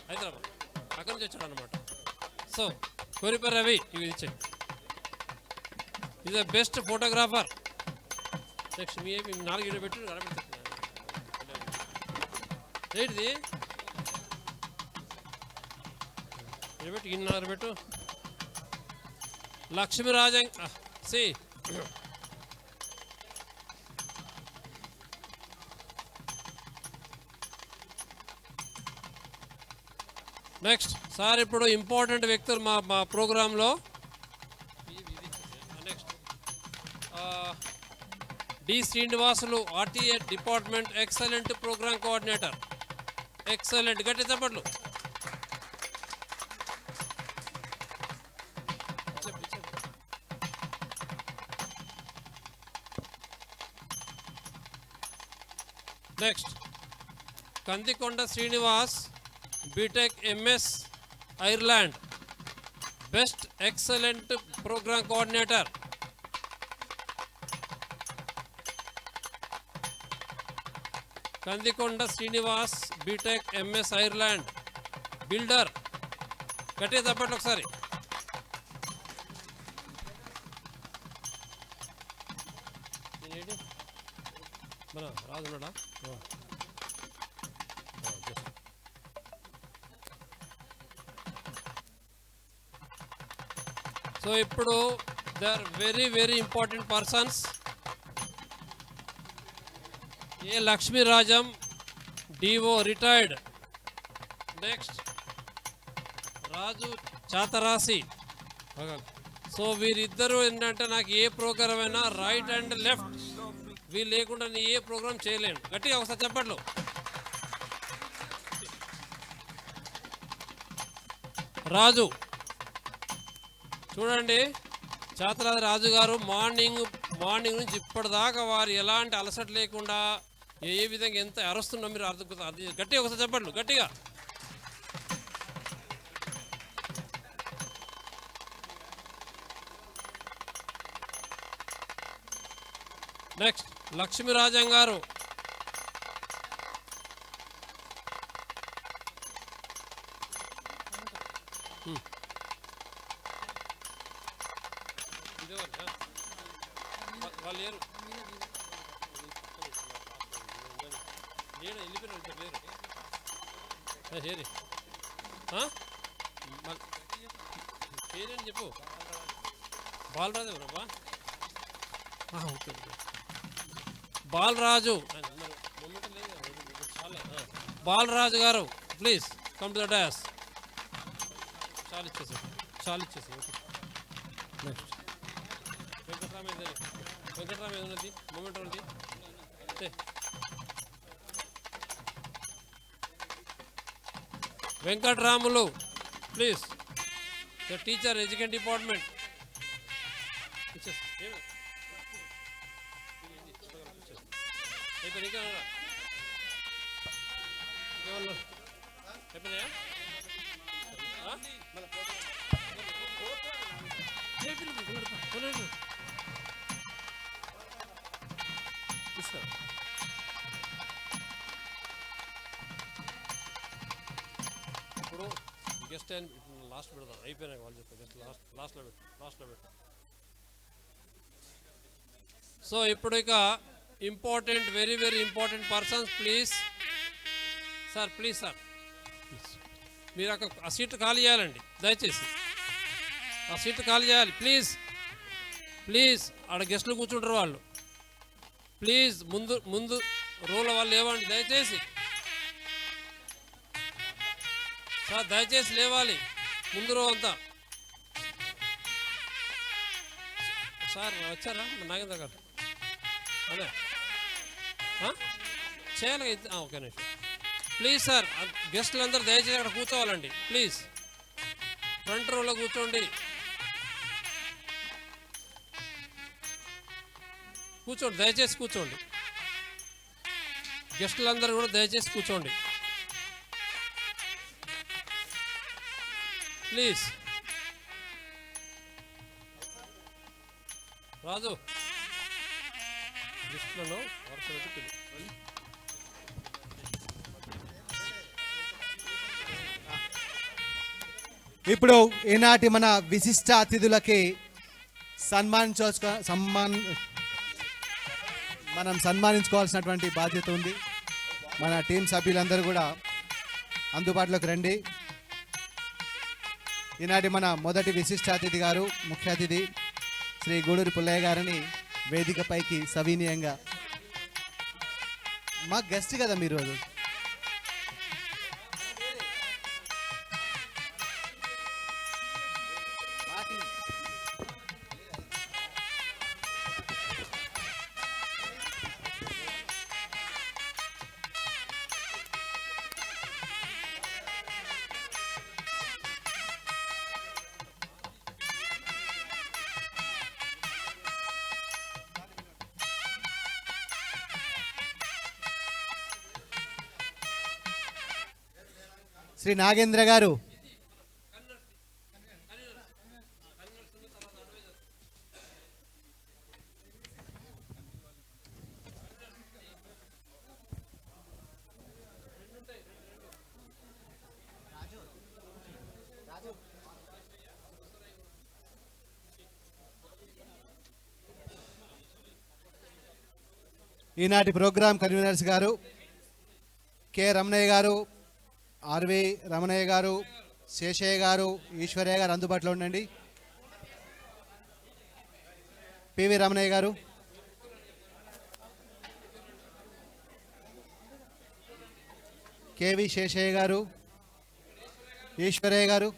హైదరాబాద్ అక్కడి నుంచి వచ్చాడు అనమాట సో కొరిపే రవి ఇవి ఇచ్చే is the best photographer next మీ 4 వీడియో పెట్టి ఏంటిది పెట్టు ఇన్నర పెట్టు లక్ష్మీరాజన్ సి నెక్స్ట్ సార్ ఇప్పుడు ఇంపార్టెంట్ వ్యక్తులు మా ప్రోగ్రాంలో next D Srinivasulu RTA department excellent programme coordinator excellent గట్టి చెప్పట్లు next Kandikonda Srinivas BTech MS Ireland best excellent programme coordinator Kandikonda Srinivas BTech MS Ireland builder గట్టిగా తప్పట్లు ఒకసారి మన రాజున్నాడా సో ఇప్పుడు they are very important persons A Lakshmirajam DO retired next Raju చాతరాసి so వీరిద్దరూ ఏంటంటే నాకు ఏ ప్రోగ్రామ్ అయినా రైట్ అండ్ లెఫ్ట్ వీళ్ళు లేకుండా నేను ఏ ప్రోగ్రామ్ చేయలేను గట్టిగా ఒకసారి చెప్పట్లు రాజు చూడండి చాతరాజు రాజు గారు మార్నింగ్ నుంచి ఇప్పటిదాకా వారు ఎలాంటి అలసట లేకుండా ఏ విధంగా ఎంత అరుస్తుందో మీరు అర్థం గట్టిగా ఒకసారి చెప్పండి గట్టిగా నెక్స్ట్ లక్ష్మీరాజం గారు ఇదేవాళ్ళా? వాళ్ళు లేరు లేడు, వెళ్ళిపోయిన లేరు. ఏరి పేరేంటి చెప్పు. బాలరాజు ఎవరబ్బా? ఓకే బాలరాజు బాలరాజు గారు please come to the DOS. చాలు ఇచ్చేసి ఓకే. నెక్స్ట్ వెంకటరామ ఏదన్నది మూమెంట్ ఉన్నది. Venkataramulu please, the teacher education department. అయిపోయినాయా? ఇప్పుడు గెస్ట్ టైం లాస్ట్ పెడదాం, అయిపోయినాయి వాళ్ళు చెప్తారు. గెస్ట్ లాస్ట్లో పెట్టు. సో ఇప్పుడు ఇక important, very very important persons please sir, please sir, మీరు అక్కడ ఆ సీట్ ఖాళీ చేయాలండి దయచేసి. ఆ సీట్ ఖాళీ చేయాలి ప్లీజ్. ఆడ గెస్టులు కూర్చుంటారు వాళ్ళు. ప్లీజ్ ముందు రోల వాళ్ళు లేవండి దయచేసి. సార్ దయచేసి లేవాలి ముందు రో అంతా. సార్ వచ్చారా నాగేంద్ర గారు? అదే చేయాలి. ఓకే నిమిషం ప్లీజ్ సార్, గెస్టులు అందరూ దయచేసి అక్కడ కూర్చోవాలండి ప్లీజ్. ఫ్రంట్ రోలో కూర్చోండి. దయచేసి కూర్చోండి. గెస్టులందరూ కూడా దయచేసి కూర్చోండి ప్లీజ్. రాజు గెస్టులను వరుస పెట్టి ఇప్పుడు ఈనాటి మన విశిష్ట అతిథులకి మనం సన్మానించుకోవాల్సినటువంటి బాధ్యత ఉంది. మన టీం సభ్యులందరూ కూడా అందుబాటులోకి రండి. ఈనాటి మన మొదటి విశిష్ట అతిథి గారు, ముఖ్య అతిథి శ్రీ గూడూరి పుల్లయ్య గారిని వేదికపైకి సవినీయంగా. మా గెస్ట్ కదా మీరు. శ్రీ నాగేంద్ర గారు ఈనాటి ప్రోగ్రాం కన్వీనర్స్ గారు కె రమణయ్య గారు, ఆర్వి రమణయ్య గారు, శేషయ్య గారు, ఈశ్వరయ్య గారు అందుబాటులో ఉండండి. పివి రమణయ్య గారు, కేవి శేషయ్య గారు, ఈశ్వరయ్య గారు,